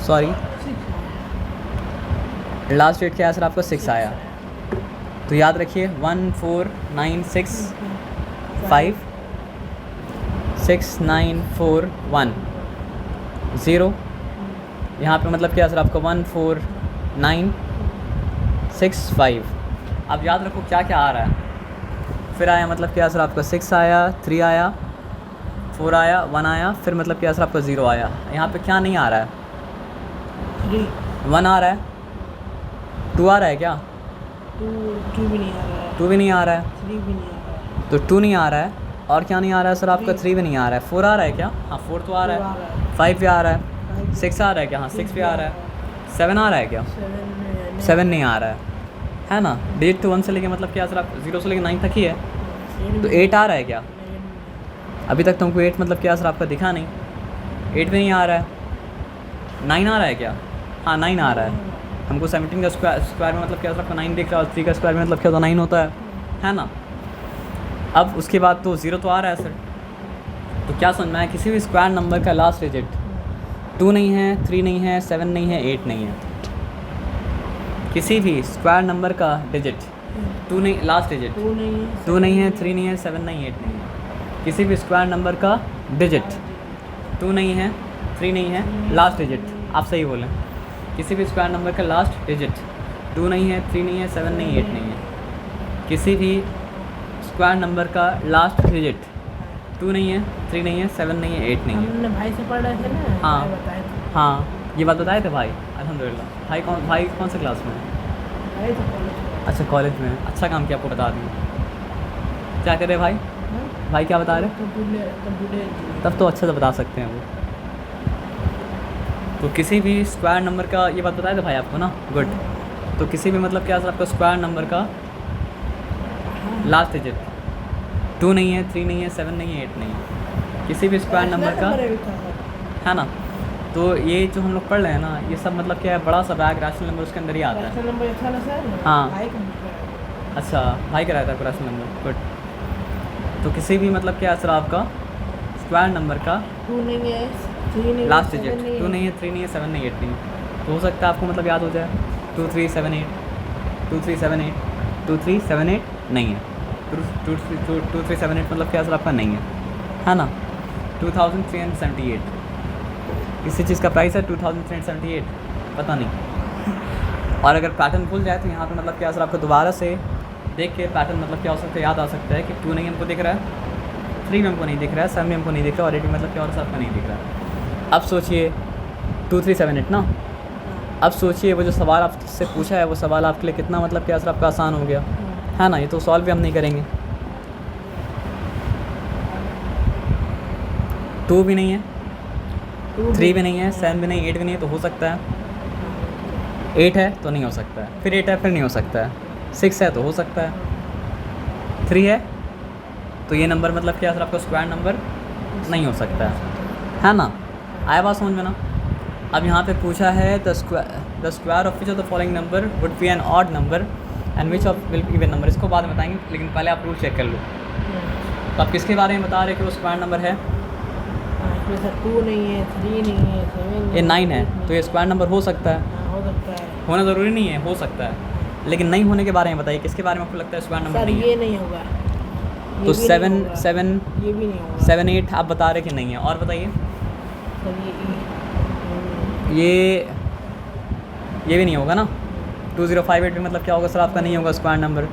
[SPEAKER 1] सॉरी लास्ट डिजिट क्या है सर आपका 6 आया। तो याद रखिए 1 4 9 6 5 6 9 4 1 0। यहाँ पे मतलब क्या है सर आपका 1 4 9 6 5। अब याद रखो क्या क्या आ रहा है। फिर आया मतलब क्या सर आपका 6 आया, 3 आया, 4 आया, 1 आया, फिर मतलब क्या सर आपका 0 आया। यहाँ पे क्या नहीं आ रहा है, 1 आ रहा है, 2 आ रहा है क्या,
[SPEAKER 2] 2 भी नहीं आ रहा है,
[SPEAKER 1] 2 भी नहीं आ रहा है,
[SPEAKER 2] 3 भी नहीं आ रहा है,
[SPEAKER 1] तो 2 नहीं आ रहा है। और क्या नहीं आ रहा है सर आपका 3 भी नहीं आ रहा है। 4 आ रहा है क्या, हाँ 4 तो आ रहा है। 5 भी आ रहा है, 6 आ रहा है क्या, हाँ 6 भी आ रहा है। 7 आ रहा है क्या, 7 नहीं आ रहा है ना। डिजिट तो 1 से लेके मतलब क्या सर आप 0 से लेके 9 तक ही है। तो 8 आ रहा है क्या, अभी तक तुमको 8 मतलब क्या सर आपका दिखा नहीं, 8 भी नहीं आ रहा है। 9 आ रहा है क्या, हाँ 9 आ रहा है। हमको 17 का स्क्वायर में मतलब क्या सर आपका 9 दिख रहा है और 3 का स्क्वायर में मतलब क्या होता है 9 होता है ना। अब उसके बाद तो 0 तो आ रहा है सर। तो क्या समझ में आया, किसी भी स्क्वायर नंबर का लास्ट डिजिट 2 नहीं है, 3 नहीं है, 7 नहीं है, 8 नहीं है। किसी भी स्क्वायर नंबर का डिजिट 2 नहीं, लास्ट डिजिट 2 नहीं है, 3 नहीं है, 7 नहीं, 8 नहीं है। किसी भी स्क्वायर नंबर का डिजिट 2 नहीं है, 3 नहीं है, लास्ट डिजिट आप सही बोलें। किसी भी स्क्वायर नंबर का लास्ट डिजिट 2 नहीं है, 3 नहीं है, 7 नहीं, 8 नहीं है। किसी भी स्क्वायर नंबर का लास्ट डिजिट 2 नहीं है, 3 नहीं है, 7 नहीं है, 8 नहीं है।
[SPEAKER 2] हमने भाई से पढ़ा है ना,
[SPEAKER 1] हाँ।
[SPEAKER 2] भाई बताए थे।
[SPEAKER 1] हाँ ये बात बताए थे भाई, अल्हम्दुलिल्लाह। भाई कौन से क्लास में है?
[SPEAKER 2] भाई तो कॉलेज में।
[SPEAKER 1] अच्छा कॉलेज में है, अच्छा काम किया आपको बता दिया। क्या कर रहे भाई,
[SPEAKER 2] हाँ?
[SPEAKER 1] भाई क्या बता रहे?
[SPEAKER 2] कंप्यूटर
[SPEAKER 1] तब तो अच्छे से बता सकते हैं वो। तो किसी भी स्क्वायर नंबर का, ये बात बताए थे भाई आपको ना, गुड। तो किसी भी मतलब क्या सर आपका स्क्वायर नंबर का लास्ट डिजिट 2 नहीं है, 3 नहीं है, 7 नहीं है, 8 नहीं है। किसी भी स्क्वायर नंबर का, है ना। तो ये जो हम लोग पढ़ रहे हैं ना, ये सब मतलब क्या है, बड़ा सा बैग रैशनल नंबर उसके अंदर ही आता है।
[SPEAKER 2] रैशनल नंबर था ना सर।
[SPEAKER 1] हाँ।
[SPEAKER 2] भाई कंप्यूटर।
[SPEAKER 1] अच्छा भाई कराया था आपको रैशनल नंबर, गुड। तो किसी भी मतलब क्या है सर आपका स्क्वायर नंबर का
[SPEAKER 2] 2 नहीं है, 3 नहीं है,
[SPEAKER 1] लास्ट
[SPEAKER 2] 7
[SPEAKER 1] डिजिट
[SPEAKER 2] नहीं
[SPEAKER 1] 2 नहीं है, 3 नहीं है, 7 नहीं, 8 नहीं है। तो हो सकता है आपको मतलब याद हो जाए 2 3 7 8, 2 3 7 8, 2 3 7 8 नहीं है। 2 3 7 8 मतलब क्या सर आपका नहीं है ना। 2378 किसी चीज़ का प्राइस है 2378, पता नहीं। और अगर पैटर्न भूल जाए तो यहाँ पे मतलब क्या सर आपको दोबारा से देख के पैटर्न मतलब क्या हो सकता है, याद आ सकता है कि 2 नहीं हमको दिख रहा है, 3 में हमको नहीं दिख रहा है, 7 में हमको नहीं दिख रहा है और 8 में मतलब क्या और आपका नहीं दिख रहा है। अब सोचिए 2 3 7 8 ना। अब सोचिए वो जो सवाल आपसे पूछा है वो सवाल आपके लिए कितना मतलब क्या सर आपका आसान हो गया, है ना। ये तो सॉल्व भी हम नहीं करेंगे। 2 भी नहीं है, 3 भी नहीं है, 7 भी नहीं, 8 भी नहीं है, तो हो सकता है 8 है तो नहीं हो सकता है, फिर 8 है फिर नहीं हो सकता है, 6 है तो हो सकता है, 3 है तो ये नंबर मतलब क्या सर आपका स्क्वायर नंबर नहीं हो सकता है ना। आया बात समझ में ना। अब यहाँ पे पूछा है the square of which of the following number would be an odd number and which of will be even number. इसको बाद में बताएंगे, लेकिन पहले आप रूल चेक कर लो। तो आप किसके बारे में बता रहे हैं कि वो स्क्वायर नंबर है?
[SPEAKER 2] इसमें सर 2 नहीं है, 3 नहीं है, 7 नहीं है,
[SPEAKER 1] ये 9 है
[SPEAKER 2] 8
[SPEAKER 1] तो ये स्क्वायर नंबर हो सकता है।
[SPEAKER 2] सकता है।
[SPEAKER 1] होना ज़रूरी नहीं है, हो सकता है, लेकिन नहीं होने के बारे में बताइए, किसके बारे में आपको लगता है स्क्वायर नंबर
[SPEAKER 2] सर
[SPEAKER 1] नहीं है?
[SPEAKER 2] ये नहीं होगा, ये
[SPEAKER 1] तो
[SPEAKER 2] भी नहीं
[SPEAKER 1] 7
[SPEAKER 2] होगा,
[SPEAKER 1] 7
[SPEAKER 2] ये भी नहीं होगा
[SPEAKER 1] 7 8 आप बता रहे कि नहीं है, और बताइए।
[SPEAKER 2] सर
[SPEAKER 1] ये भी नहीं होगा ना। 2058 भी मतलब क्या होगा सर आपका, नहीं होगा स्क्वायर नंबर,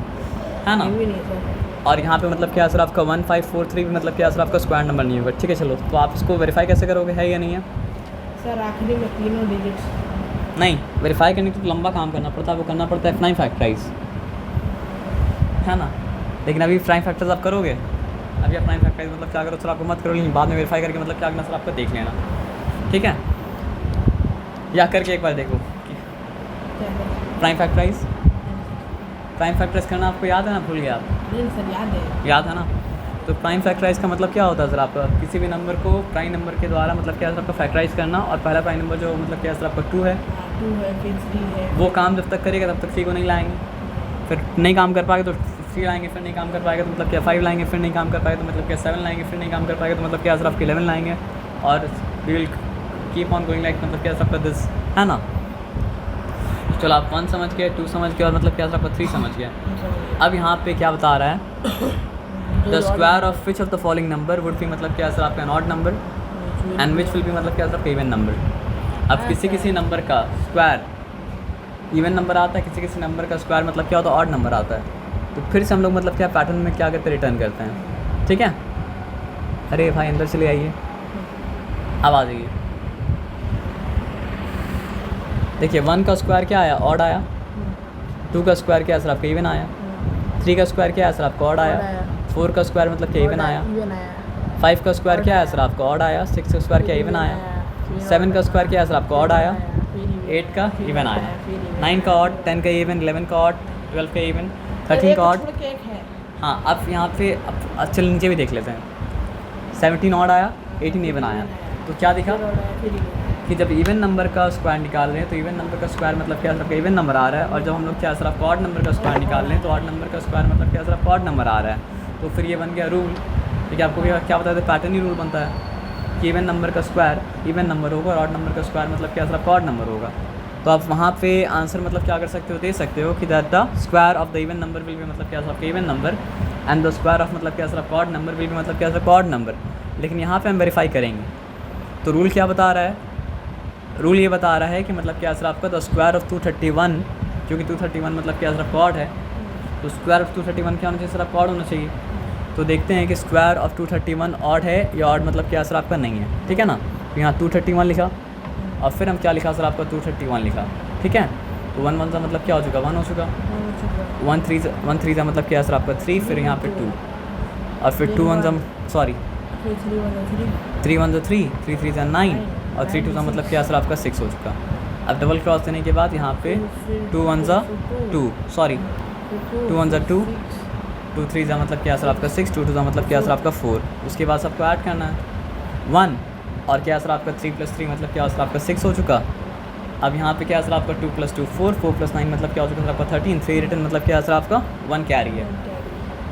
[SPEAKER 1] है ना।
[SPEAKER 2] ये भी नहीं सर।
[SPEAKER 1] और यहाँ पे मतलब क्या है सर आपका 1543 भी मतलब क्या है सर आपका स्क्वायर नंबर नहीं होगा। ठीक है चलो, तो आप इसको वेरीफाई कैसे करोगे, है या नहीं है?
[SPEAKER 2] सर आखिरी में तीनों डिजिट्स
[SPEAKER 1] नहीं, वेरीफाई करने के लिए तो लंबा काम करना पड़ता है, वो करना पड़ता है F9 फैक्टराइज, है ना। लेकिन अभी प्राइम फैक्टर्स आप करोगे, अभी आप प्राइम फैक्टराइज मतलब क्या करो सर आपको मत करो, लेकिन बाद में वेरीफाई करके मतलब क्या करना सर आपको देख लेना, ठीक है। या करके एक बार देखो प्राइम फैक्टराइज। प्राइम फैक्टराइज करना आपको याद है ना, भूल गया आप?
[SPEAKER 2] नहीं सर याद है।
[SPEAKER 1] याद है ना। तो प्राइम फैक्टराइज का मतलब क्या होता है सर आपका, किसी भी नंबर को प्राइम नंबर के द्वारा मतलब क्या है सर आपका फैक्टराइज करना, और पहला प्राइम नंबर जो मतलब क्या है सर आपका 2 है,
[SPEAKER 2] 2 है फिर 3 है।
[SPEAKER 1] वो काम जब तक करेगा तब तक 3 को नहीं लाएंगे, फिर नहीं काम कर पाएगा तो 3 लाएंगे, फिर नहीं काम कर पाएगा तो मतलब क्या 5 लाएंगे, फिर नहीं काम कर पाएगा तो मतलब क्या 7 लाएंगे, फिर नहीं काम कर पाएगा तो मतलब क्या सर आपके 11 लाएंगे, और we will keep on going like मतलब क्या सर आपका दिस, है ना। चलो आप 1 समझ गए, 2 समझ गए, और मतलब क्या सर आपका 3 समझ गया। अब यहाँ पे क्या बता रहा है, the square of which of the following number would B मतलब क्या सर आपका odd number and which will be मतलब क्या सर आपका इवन नंबर। अब किसी नंबर का स्क्वायर इवन नंबर आता है, किसी नंबर का स्क्वायर मतलब क्या होता है, ऑड नंबर आता है। तो फिर से हम लोग मतलब क्या पैटर्न में क्या करते हैं, रिटर्न करते हैं, ठीक है। अरे भाई अंदर चले आइए, अब आ जाइए। देखिए 1 का स्क्वायर क्या आया, ऑड आया। 2 का स्क्वायर क्या है सर आपका, इवन आया। 3 का स्क्वायर क्या है सर आपका, ऑड आया। 4 का स्क्वायर मतलब क्या, इवन आया। 5 का स्क्वायर क्या है सर आपका, ऑड आया। 6 का स्क्वायर क्या, इवन आया। 7 का स्क्वायर क्या है सर आपका, ऑड आया। 8 का इवन आया। 9 का ऑड, 10 का इवन, 11 का ऑड, 12 का इवन, 13 का ऑड। हाँ अब यहाँ पे अब चल नीचे भी देख लेते हैं। 17 ऑड आया, 18 इवन आया। तो क्या दिखा कि जब इवन नंबर का स्क्वायर निकाल रहे हैं तो इवन नंबर का स्क्वायर मतलब क्या सर आपका इवन नंबर आ रहा है, और जब हम लोग क्या सर आपका ऑड नंबर का स्क्वायर निकाल रहे हैं तो ऑड नंबर का स्क्वायर मतलब क्या सर आपका ऑड नंबर आ रहा है। तो फिर ये बन गया रूल। देखिए आपको क्या बताया था, पैटर्न ही रूल बनता है कि इवन नंबर का स्क्वायर इवन नंबर होगा और ऑड नंबर का स्क्वायर मतलब क्या सर आपका ऑड नंबर होगा। तो आप वहाँ पे आंसर मतलब क्या कर सकते हो, दे सकते हो कि that the square of the even number will भी मतलब क्या सर आपका even number and the square of मतलब क्या सर आपका ऑड नंबर विल भी मतलब क्या सर ऑड नंबर। लेकिन यहाँ पे हम वेरीफाई करेंगे तो रूल क्या बता रहा है, रूल ये बता रहा है कि मतलब क्या सर आपका द स्क्वायर ऑफ 231, क्योंकि 231 मतलब क्या सर आपका ऑड है, तो स्क्वायर ऑफ 231 क्या होना चाहिए सर आपका ऑड होना चाहिए। तो देखते हैं कि स्क्वायर ऑफ 231 ऑड है या ऑड मतलब क्या सर आपका नहीं है, ठीक है ना। तो यहाँ 231 लिखा और फिर हम क्या लिखा सर आपका 231 लिखा, ठीक है। तो 1 1 का मतलब क्या हो चुका, 1 हो चुका। 1 3 का मतलब क्या सर आपका 3, फिर यहाँ पे 2 और फिर 2 1 सॉरी 3 1 3, 3 3 9 और 3 2 का मतलब क्या सर आपका 6 हो चुका। अब डबल क्रॉस देने के बाद यहाँ पे 2 1 2 सॉरी 2 1 2 2 3 का मतलब क्या सर आपका 6, 2 2 का मतलब क्या सर आपका 4। उसके बाद सबको ऐड करना है 1 और क्या सर आपका 3 + 3 मतलब क्या सर आपका 6 हो चुका। अब यहाँ पे क्या सर आपका 2 + 2 4, 4 + 9 मतलब क्या हो चुका सर आपका 13, 3 रिटर्न मतलब क्या सर आपका 1 कैरी है।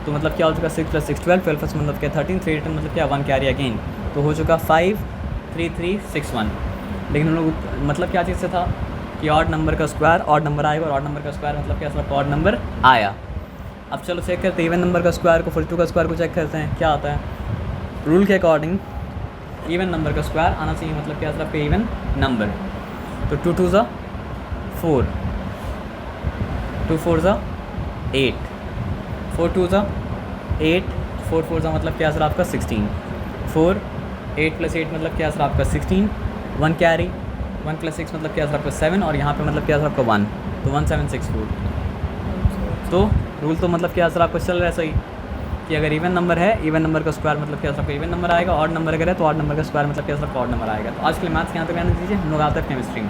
[SPEAKER 1] तो मतलब क्या हो चुका 6 + 6 12, 12 + मतलब क्या 13, 3 रिटर्न मतलब क्या 1 कैरी अगेन। तो हो चुका 5 3 3 6 1। लेकिन हम लोग मतलब क्या चीज़ से था कि ऑड नंबर का स्क्वायर ऑड नंबर आएगा और ऑड नंबर का स्क्वायर मतलब क्या सर ऑड नंबर आया। अब चलो चेक करते हैं इवन नंबर का स्क्वायर को, 42 का स्क्वायर को चेक करते हैं क्या आता है। रूल के अकॉर्डिंग इवन नंबर का स्क्वायर आना चाहिए मतलब क्या सर आपका इवन नंबर। तो 2 2 ज़ा 4, 2 4 ज़ा 8, 4 2 ज़ा 8, 4 4 ज़ा मतलब क्या सर आपका 16, 4 8 + 8 मतलब क्या सर आपका 16, 1 कैरी, 1 + 6 मतलब क्या सर आपका 7 और यहाँ पे मतलब क्या सर आपका 1, तो 1764। तो रूल तो मतलब क्या सर आपको चल रहा है सही कि अगर इवन नंबर है, इवन नंबर का स्क्वायर मतलब क्या सर आपका इवन नंबर आएगा, ऑड नंबर अगर है तो ऑड नंबर का स्क्वायर मतलब क्या सर आपका ऑड नंबर आएगा। तो आज के लिए मैथ्स यहाँ तक रहने दीजिए, हम लोग आते हैं केमिस्ट्री में।